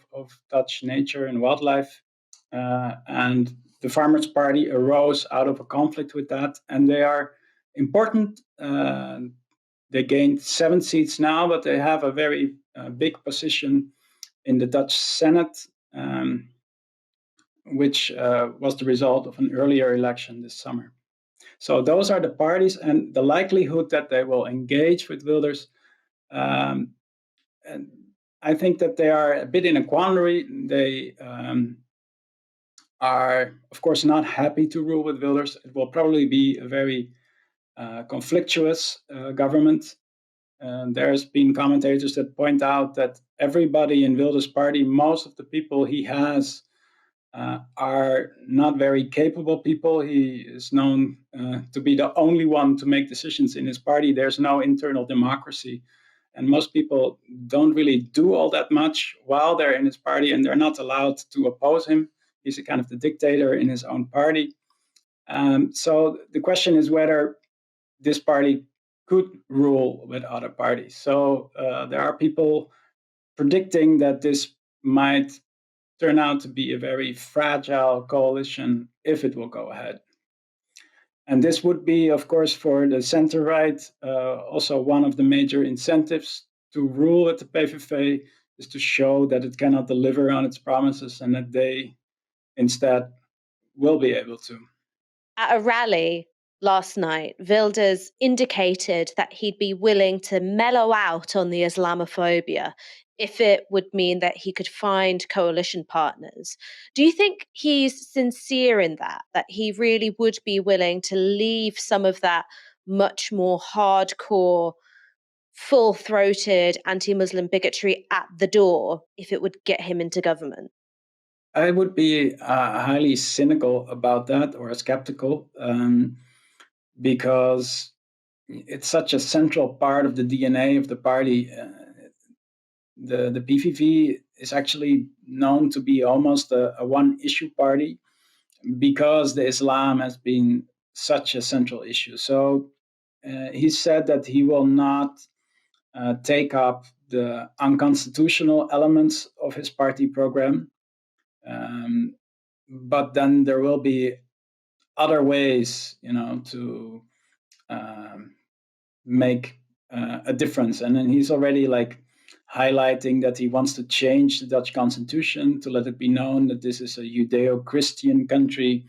Dutch nature and wildlife. And the Farmers' Party arose out of a conflict with that. And they are important. They gained 7 seats now, but they have a very big position in the Dutch Senate, which was the result of an earlier election this summer. So those are the parties, and the likelihood that they will engage with Wilders, and I think that they are a bit in a quandary. They are, of course, not happy to rule with Wilders. It will probably be a very conflictuous government. There's been commentators that point out that everybody in Wilders' party, most of the people he has, are not very capable people. He is known to be the only one to make decisions in his party. There's no internal democracy. And most people don't really do all that much while they're in his party, and they're not allowed to oppose him. He's a kind of the dictator in his own party. So the question is whether this party could rule with other parties. So there are people predicting that this might turn out to be a very fragile coalition if it will go ahead. And this would be, of course, for the center-right, also one of the major incentives to rule with the PVV is to show that it cannot deliver on its promises and that they instead will be able to. At a rally last night, Wilders indicated that he'd be willing to mellow out on the Islamophobia if it would mean that he could find coalition partners. Do you think he's sincere in that he really would be willing to leave some of that much more hardcore, full-throated anti-Muslim bigotry at the door if it would get him into government? I would be highly cynical about that, or skeptical, because it's such a central part of the DNA of the party. The PVV is actually known to be almost a one-issue party because the Islam has been such a central issue. So he said that he will not take up the unconstitutional elements of his party program. But then there will be other ways, to make a difference. And then he's already highlighting that he wants to change the Dutch constitution to let it be known that this is a Judeo-Christian country.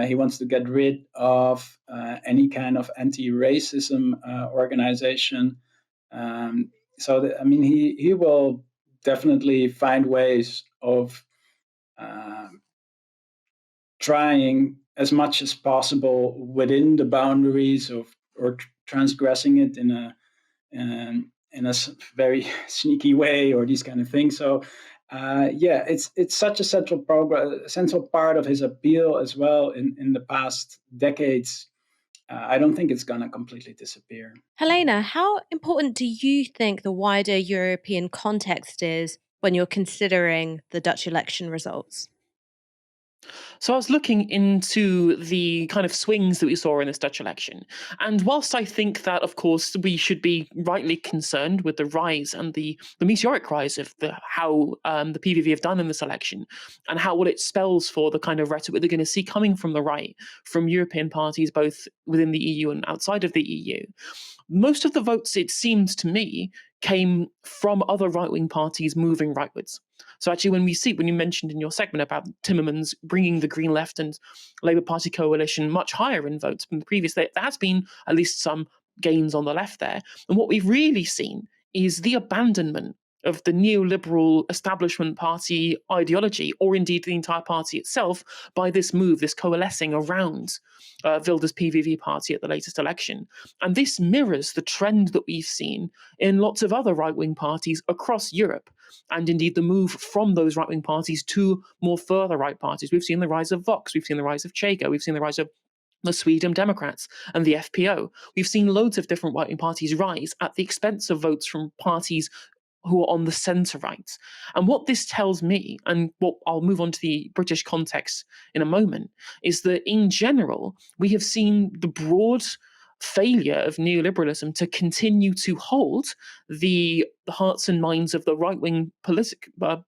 He wants to get rid of any kind of anti-racism organization. He will definitely find ways of trying as much as possible within the boundaries of, or transgressing it in in a very sneaky way, or these kind of things. So it's such a central part of his appeal as well in the past decades. I don't think it's going to completely disappear. Helena, how important do you think the wider European context is when you're considering the Dutch election results? So I was looking into the kind of swings that we saw in this Dutch election. And whilst I think that, of course, we should be rightly concerned with the rise and the meteoric rise of how the PVV have done in this election and what it spells for the kind of rhetoric they're going to see coming from the right, from European parties, both within the EU and outside of the EU, most of the votes, it seems to me, came from other right-wing parties moving rightwards. So actually, when you mentioned in your segment about Timmermans bringing the Green Left and Labour Party coalition much higher in votes than the previous, there has been at least some gains on the left there. And what we've really seen is the abandonment of the neoliberal establishment party ideology, or indeed the entire party itself, by this move, this coalescing around Wilders' PVV party at the latest election. And this mirrors the trend that we've seen in lots of other right-wing parties across Europe, and indeed the move from those right-wing parties to more further right parties. We've seen the rise of Vox, we've seen the rise of Chega, we've seen the rise of the Sweden Democrats and the FPO. We've seen loads of different right-wing parties rise at the expense of votes from parties who are on the centre right. And what this tells me, and what I'll move on to the British context in a moment, is that in general, we have seen the broad failure of neoliberalism to continue to hold the hearts and minds of the right-wing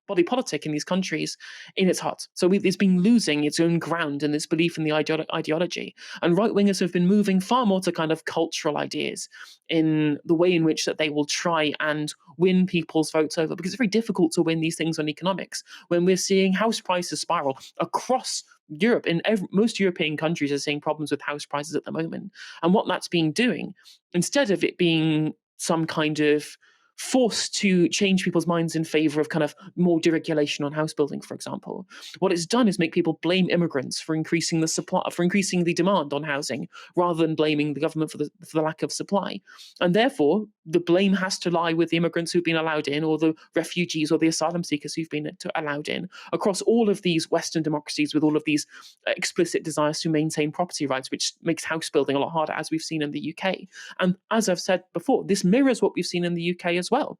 body politic in these countries in its heart. So it's been losing its own ground in this belief in the ideology. And right-wingers have been moving far more to kind of cultural ideas in the way in which that they will try and win people's votes over, because it's very difficult to win these things on economics when we're seeing house prices spiral across Europe. Most European countries are seeing problems with house prices at the moment. And what that's been doing, instead of it being some kind of force to change people's minds in favor of kind of more deregulation on house building, for example, what it's done is make people blame immigrants for increasing the supply, for increasing the demand on housing, rather than blaming the government for the lack of supply. And therefore, the blame has to lie with the immigrants who've been allowed in, or the refugees or the asylum seekers who've been allowed in, across all of these Western democracies with all of these explicit desires to maintain property rights, which makes house building a lot harder, as we've seen in the UK. And as I've said before, this mirrors what we've seen in the UK as well,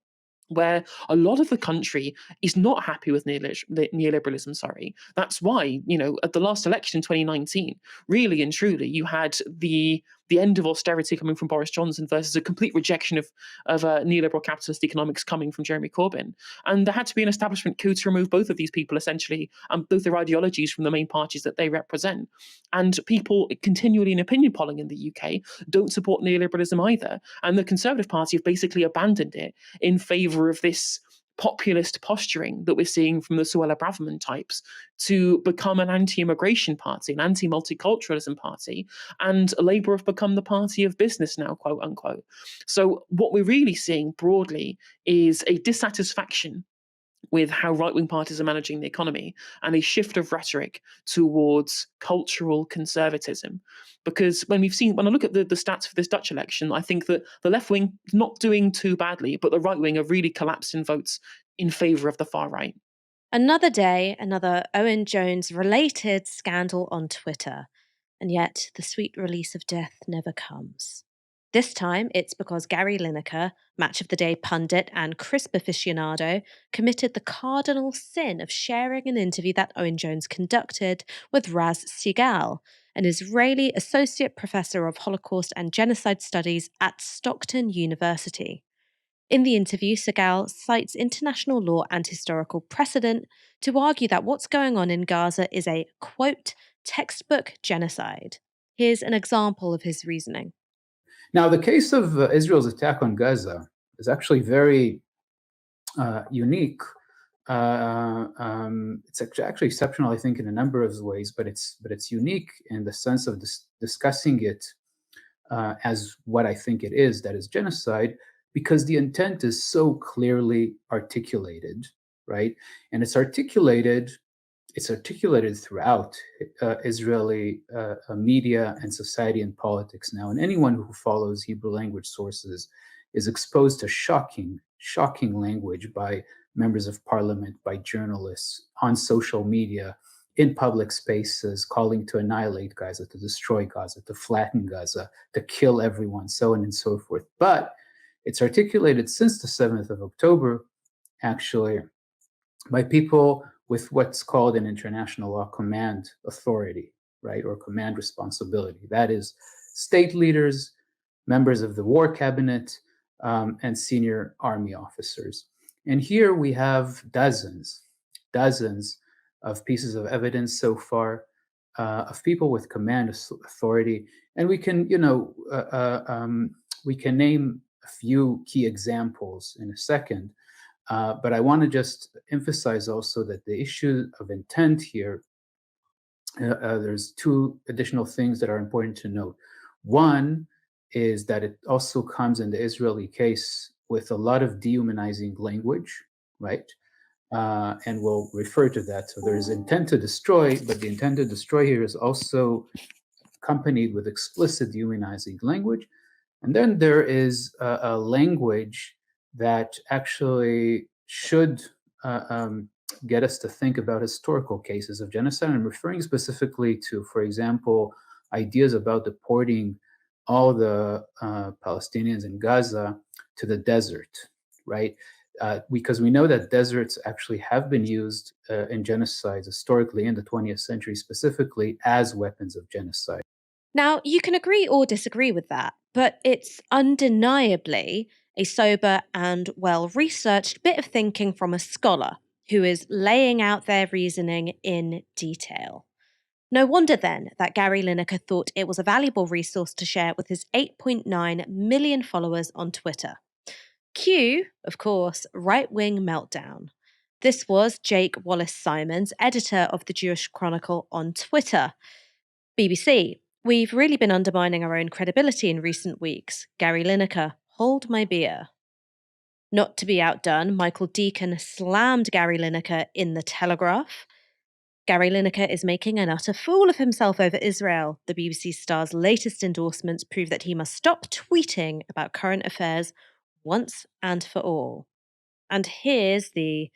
where a lot of the country is not happy with neoliberalism. That's why, at the last election in 2019, really and truly, you had the end of austerity coming from Boris Johnson versus a complete rejection of neoliberal capitalist economics coming from Jeremy Corbyn. And there had to be an establishment coup to remove both of these people, essentially, and both their ideologies from the main parties that they represent. And people continually in opinion polling in the UK don't support neoliberalism either. And the Conservative Party have basically abandoned it in favour of this populist posturing that we're seeing from the Suella Braverman types to become an anti-immigration party, an anti-multiculturalism party, and Labour have become the party of business now, quote unquote. So what we're really seeing broadly is a dissatisfaction with how right-wing parties are managing the economy, and a shift of rhetoric towards cultural conservatism. Because when I look at the stats for this Dutch election, I think that the left wing is not doing too badly, but the right wing have really collapsed in votes in favour of the far right. Another day, another Owen Jones-related scandal on Twitter. And yet, the sweet release of death never comes. This time, it's because Gary Lineker, Match of the Day pundit and crisp aficionado, committed the cardinal sin of sharing an interview that Owen Jones conducted with Raz Segal, an Israeli associate professor of Holocaust and Genocide Studies at Stockton University. In the interview, Segal cites international law and historical precedent to argue that what's going on in Gaza is a, quote, textbook genocide. Here's an example of his reasoning. Now, the case of Israel's attack on Gaza is actually very unique. It's actually exceptional, I think, in a number of ways, but it's unique in the sense of discussing it as what I think it is, that is genocide, because the intent is so clearly articulated, right? And it's articulated throughout Israeli media and society and politics now. And anyone who follows Hebrew language sources is exposed to shocking language by members of parliament, by journalists, on social media, in public spaces, calling to annihilate Gaza, to destroy Gaza, to flatten Gaza, to kill everyone, so on and so forth. But it's articulated since the 7th of October, actually, by people with what's called in international law command authority, right, or command responsibility. That is state leaders, members of the war cabinet, and senior army officers. And here we have dozens of pieces of evidence so far of people with command authority. And we can, we can name a few key examples in a second. But I want to just emphasize also that the issue of intent here, there's two additional things that are important to note. One is that it also comes in the Israeli case with a lot of dehumanizing language, right? And we'll refer to that. So there's intent to destroy, but the intent to destroy here is also accompanied with explicit dehumanizing language. And then there is a language that actually should get us to think about historical cases of genocide. I'm referring specifically to, for example, ideas about deporting all the Palestinians in Gaza to the desert, right? Because we know that deserts actually have been used in genocides historically in the 20th century specifically as weapons of genocide. Now, you can agree or disagree with that, but it's undeniably a sober and well-researched bit of thinking from a scholar who is laying out their reasoning in detail. No wonder then that Gary Lineker thought it was a valuable resource to share with his 8.9 million followers on Twitter. Cue, of course, right-wing meltdown. This was Jake Wallace-Simons, editor of the Jewish Chronicle on Twitter. BBC, we've really been undermining our own credibility in recent weeks. Gary Lineker, hold my beer. Not to be outdone, Michael Deacon slammed Gary Lineker in The Telegraph. Gary Lineker is making an utter fool of himself over Israel. The BBC star's latest endorsements prove that he must stop tweeting about current affairs once and for all. And here's the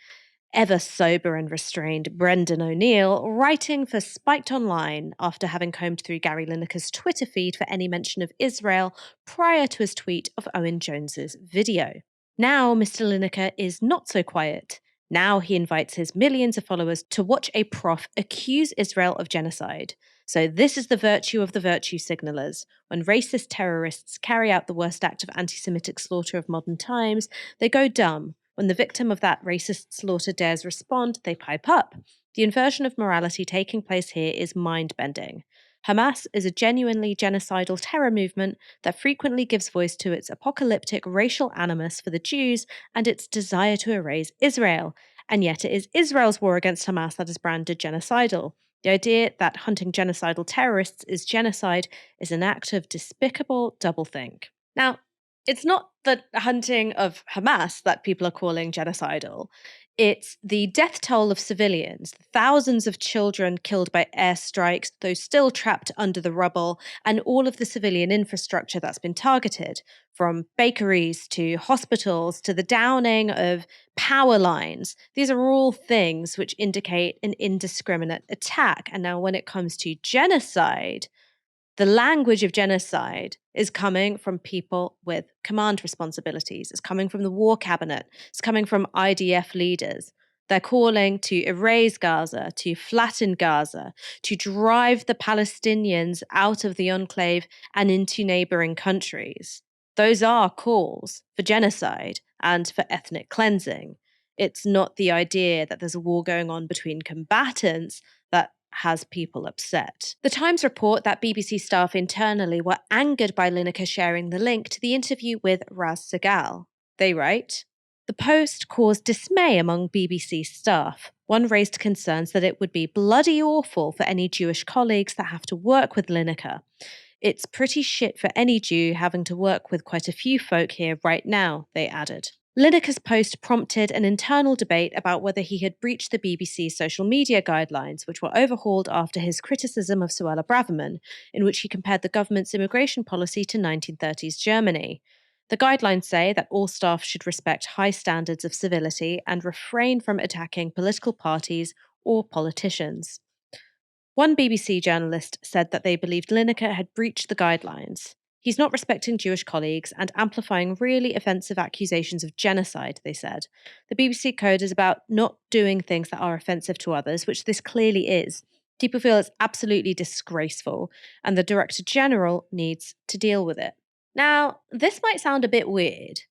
ever sober and restrained Brendan O'Neill writing for Spiked Online after having combed through Gary Lineker's Twitter feed for any mention of Israel prior to his tweet of Owen Jones's video. Now Mr. Lineker is not so quiet. Now he invites his millions of followers to watch a prof accuse Israel of genocide. So this is the virtue of the virtue signalers. When racist terrorists carry out the worst act of anti-Semitic slaughter of modern times, they go dumb. When the victim of that racist slaughter dares respond, they pipe up. The inversion of morality taking place here is mind-bending. Hamas is a genuinely genocidal terror movement that frequently gives voice to its apocalyptic racial animus for the Jews and its desire to erase Israel. And yet it is Israel's war against Hamas that is branded genocidal. The idea that hunting genocidal terrorists is genocide is an act of despicable doublethink. Now, it's not the hunting of Hamas that people are calling genocidal. It's the death toll of civilians, thousands of children killed by airstrikes, those still trapped under the rubble, and all of the civilian infrastructure that's been targeted, from bakeries to hospitals to the downing of power lines. These are all things which indicate an indiscriminate attack. And now when it comes to genocide, the language of genocide is coming from people with command responsibilities. It's coming from the war cabinet. It's coming from IDF leaders. They're calling to erase Gaza, to flatten Gaza, to drive the Palestinians out of the enclave and into neighboring countries. Those are calls for genocide and for ethnic cleansing. It's not the idea that there's a war going on between combatants that has people upset. The Times report that BBC staff internally were angered by Lineker sharing the link to the interview with Raz Segal. They write, "The post caused dismay among BBC staff. One raised concerns that it would be bloody awful for any Jewish colleagues that have to work with Lineker. It's pretty shit for any Jew having to work with quite a few folk here right now," they added. Lineker's post prompted an internal debate about whether he had breached the BBC's social media guidelines, which were overhauled after his criticism of Suella Braverman, in which he compared the government's immigration policy to 1930s Germany. The guidelines say that all staff should respect high standards of civility and refrain from attacking political parties or politicians. One BBC journalist said that they believed Lineker had breached the guidelines. He's not respecting Jewish colleagues and amplifying really offensive accusations of genocide, they said. The BBC code is about not doing things that are offensive to others, which this clearly is. People feel it's absolutely disgraceful, and the Director General needs to deal with it. Now, this might sound a bit weird,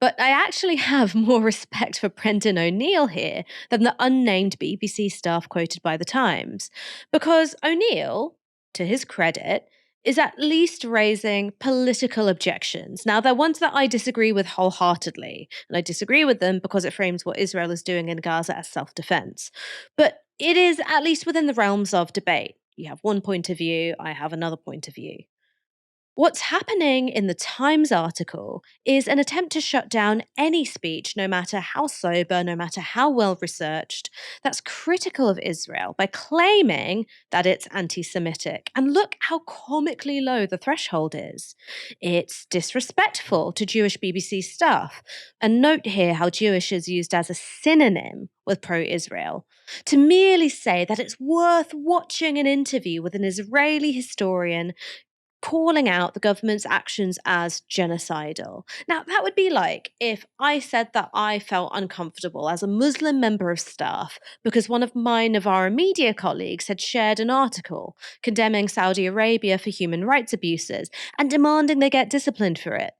but I actually have more respect for Brendan O'Neill here than the unnamed BBC staff quoted by The Times, because O'Neill, to his credit, is at least raising political objections. Now, they're ones that I disagree with wholeheartedly, and I disagree with them because it frames what Israel is doing in Gaza as self-defense. But it is at least within the realms of debate. You have one point of view, I have another point of view. What's happening in the Times article is an attempt to shut down any speech, no matter how sober, no matter how well researched, that's critical of Israel by claiming that it's anti Semitic. And look how comically low the threshold is. It's disrespectful to Jewish BBC staff. And note here how Jewish is used as a synonym with pro Israel. To merely say that it's worth watching an interview with an Israeli historian calling out the government's actions as genocidal. Now, that would be like if I said that I felt uncomfortable as a Muslim member of staff because one of my Novara media colleagues had shared an article condemning Saudi Arabia for human rights abuses and demanding they get disciplined for it.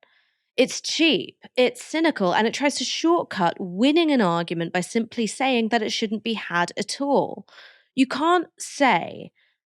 It's cheap, it's cynical, and it tries to shortcut winning an argument by simply saying that it shouldn't be had at all. You can't say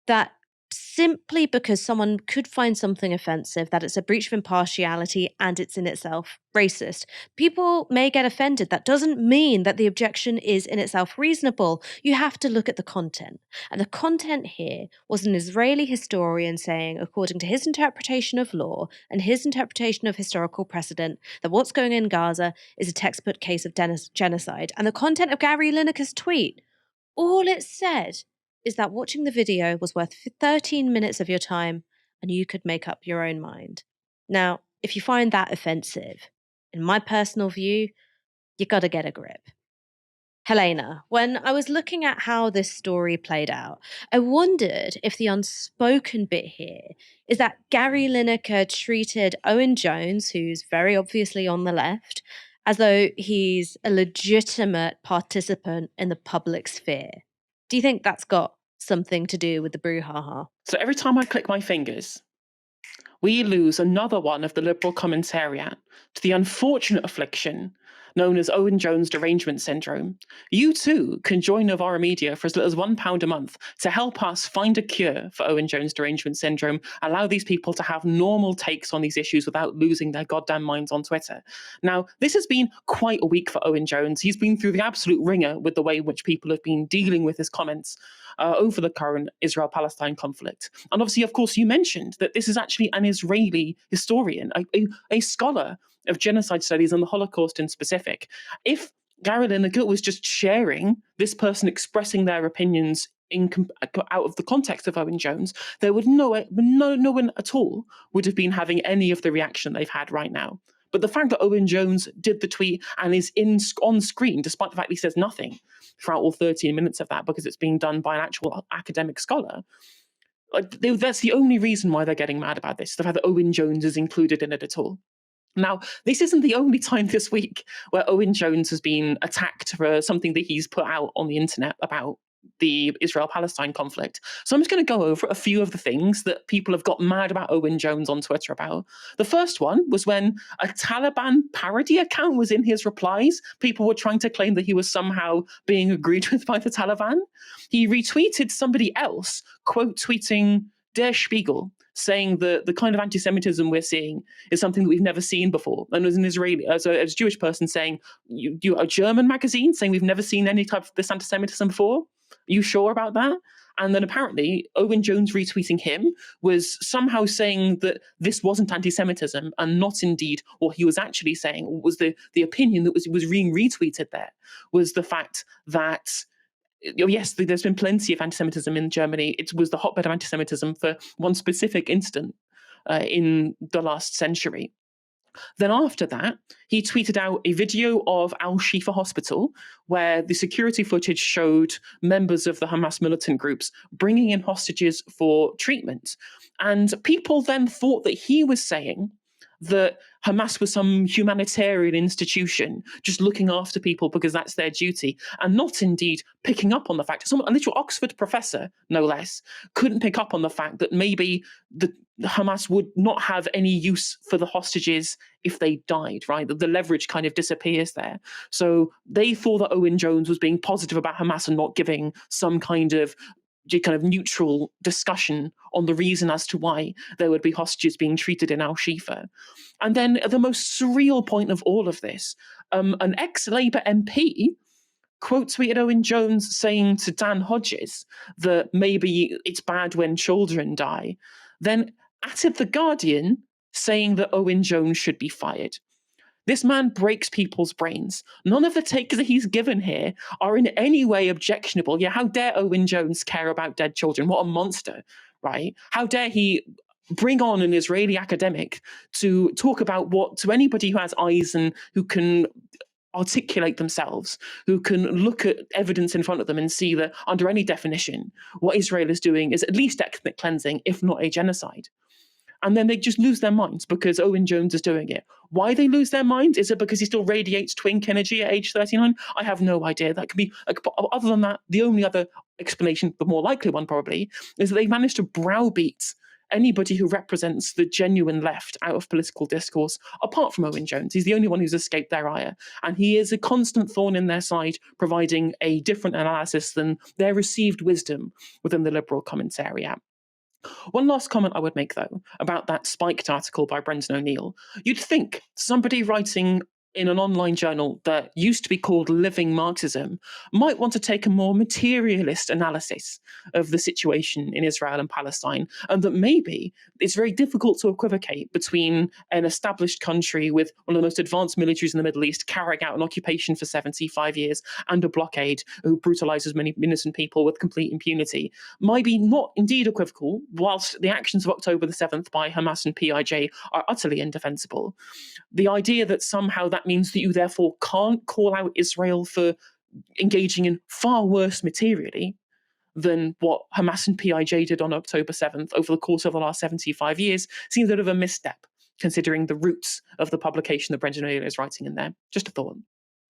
that simply because someone could find something offensive, that it's a breach of impartiality and it's in itself racist. People may get offended. That doesn't mean that the objection is in itself reasonable. You have to look at the content. And the content here was an Israeli historian saying, according to his interpretation of law and his interpretation of historical precedent, that what's going on in Gaza is a textbook case of genocide. And the content of Gary Lineker's tweet, all it said is that watching the video was worth 13 minutes of your time and you could make up your own mind. Now, if you find that offensive, in my personal view, you gotta get a grip. Helena, when I was looking at how this story played out, I wondered if the unspoken bit here is that Gary Lineker treated Owen Jones, who's very obviously on the left, as though he's a legitimate participant in the public sphere. Do you think that's got something to do with the brouhaha? So every time I click my fingers, we lose another one of the liberal commentariat to the unfortunate affliction known as Owen Jones derangement syndrome. You too can join Novara Media for as little as £1 a month to help us find a cure for Owen Jones derangement syndrome, allow these people to have normal takes on these issues without losing their goddamn minds on Twitter. Now, this has been quite a week for Owen Jones. He's been through the absolute ringer with the way in which people have been dealing with his comments over the current Israel-Palestine conflict. And obviously, of course, you mentioned that this is actually an Israeli historian, a scholar of genocide studies and the Holocaust in specific. If Gary Lineker was just sharing this person expressing their opinions out of the context of Owen Jones, there would no one at all would have been having any of the reaction they've had right now. But the fact that Owen Jones did the tweet and is on screen, despite the fact that he says nothing throughout all 13 minutes of that because it's being done by an actual academic scholar, that's the only reason why they're getting mad about this, the fact that Owen Jones is included in it at all. Now, this isn't the only time this week where Owen Jones has been attacked for something that he's put out on the internet about the Israel-Palestine conflict. So I'm just going to go over a few of the things that people have got mad about Owen Jones on Twitter about. The first one was when a Taliban parody account was in his replies. People were trying to claim that he was somehow being agreed with by the Taliban. He retweeted somebody else, quote tweeting Der Spiegel, saying that the kind of anti-Semitism we're seeing is something that we've never seen before. And as an Israeli, as a Jewish person saying, you a German magazine saying we've never seen any type of this anti-Semitism before? Are you sure about that? And then apparently Owen Jones retweeting him was somehow saying that this wasn't anti-Semitism and not indeed what he was actually saying. Was the opinion that was being retweeted there was the fact that yes, there's been plenty of anti-Semitism in Germany. It was the hotbed of anti-Semitism for one specific incident in the last century. Then after that, he tweeted out a video of Al-Shifa hospital where the security footage showed members of the Hamas militant groups bringing in hostages for treatment. And people then thought that he was saying that Hamas was some humanitarian institution just looking after people because that's their duty, and not indeed picking up on the fact, a literal Oxford professor, no less, couldn't pick up on the fact that maybe the Hamas would not have any use for the hostages if they died, right? The leverage kind of disappears there. So they thought that Owen Jones was being positive about Hamas and not giving some kind of neutral discussion on the reason as to why there would be hostages being treated in Al-Shifa. And then at the most surreal point of all of this, an ex-Labour MP quote tweeted Owen Jones saying to Dan Hodges that maybe it's bad when children die, then added The Guardian saying that Owen Jones should be fired. This man breaks people's brains. None of the takes that he's given here are in any way objectionable. Yeah, how dare Owen Jones care about dead children? What a monster, right? How dare he bring on an Israeli academic to talk about what, to anybody who has eyes and who can articulate themselves, who can look at evidence in front of them and see that under any definition, what Israel is doing is at least ethnic cleansing, if not a genocide. And then they just lose their minds because Owen Jones is doing it. Why they lose their minds? Is it because he still radiates twink energy at age 39? I have no idea. That could be, other than that, the only other explanation, the more likely one probably, is that they managed to browbeat anybody who represents the genuine left out of political discourse, apart from Owen Jones. He's the only one who's escaped their ire. And he is a constant thorn in their side, providing a different analysis than their received wisdom within the liberal commentariat. One last comment I would make, though, about that spiked article by Brendan O'Neill. You'd think somebody writing in an online journal that used to be called Living Marxism might want to take a more materialist analysis of the situation in Israel and Palestine, and that maybe it's very difficult to equivocate between an established country with one of the most advanced militaries in the Middle East carrying out an occupation for 75 years and a blockade who brutalizes many innocent people with complete impunity. Might be not indeed equivocal, whilst the actions of October the 7th by Hamas and PIJ are utterly indefensible. The idea that somehow that means that you therefore can't call out Israel for engaging in far worse materially than what Hamas and PIJ did on October 7th over the course of the last 75 years seems a bit of a misstep, considering the roots of the publication that Brendan O'Neill is writing in there. Just a thought.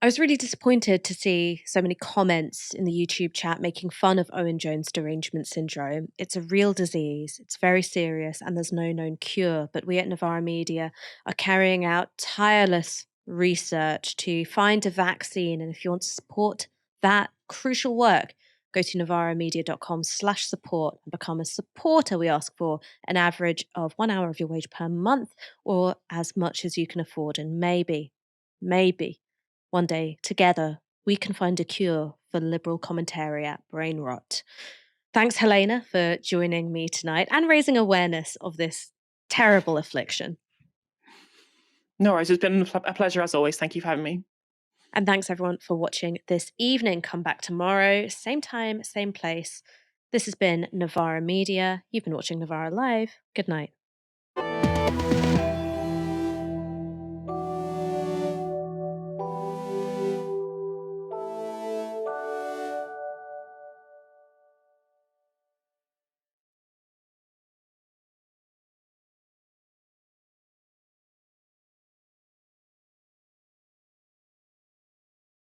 I was really disappointed to see so many comments in the YouTube chat making fun of Owen Jones' derangement syndrome. It's a real disease, it's very serious, and there's no known cure. But we at Novara Media are carrying out tireless research to find a vaccine. And if you want to support that crucial work, go to novaramedia.com/support and become a supporter. We ask for an average of 1 hour of your wage per month or as much as you can afford. And maybe one day, together, we can find a cure for liberal commentariat brain rot. Thanks, Helena, for joining me tonight and raising awareness of this terrible affliction. No worries, it's been a pleasure as always. Thank you for having me. And thanks, everyone, for watching this evening. Come back tomorrow, same time, same place. This has been Novara Media. You've been watching Novara Live. Good night.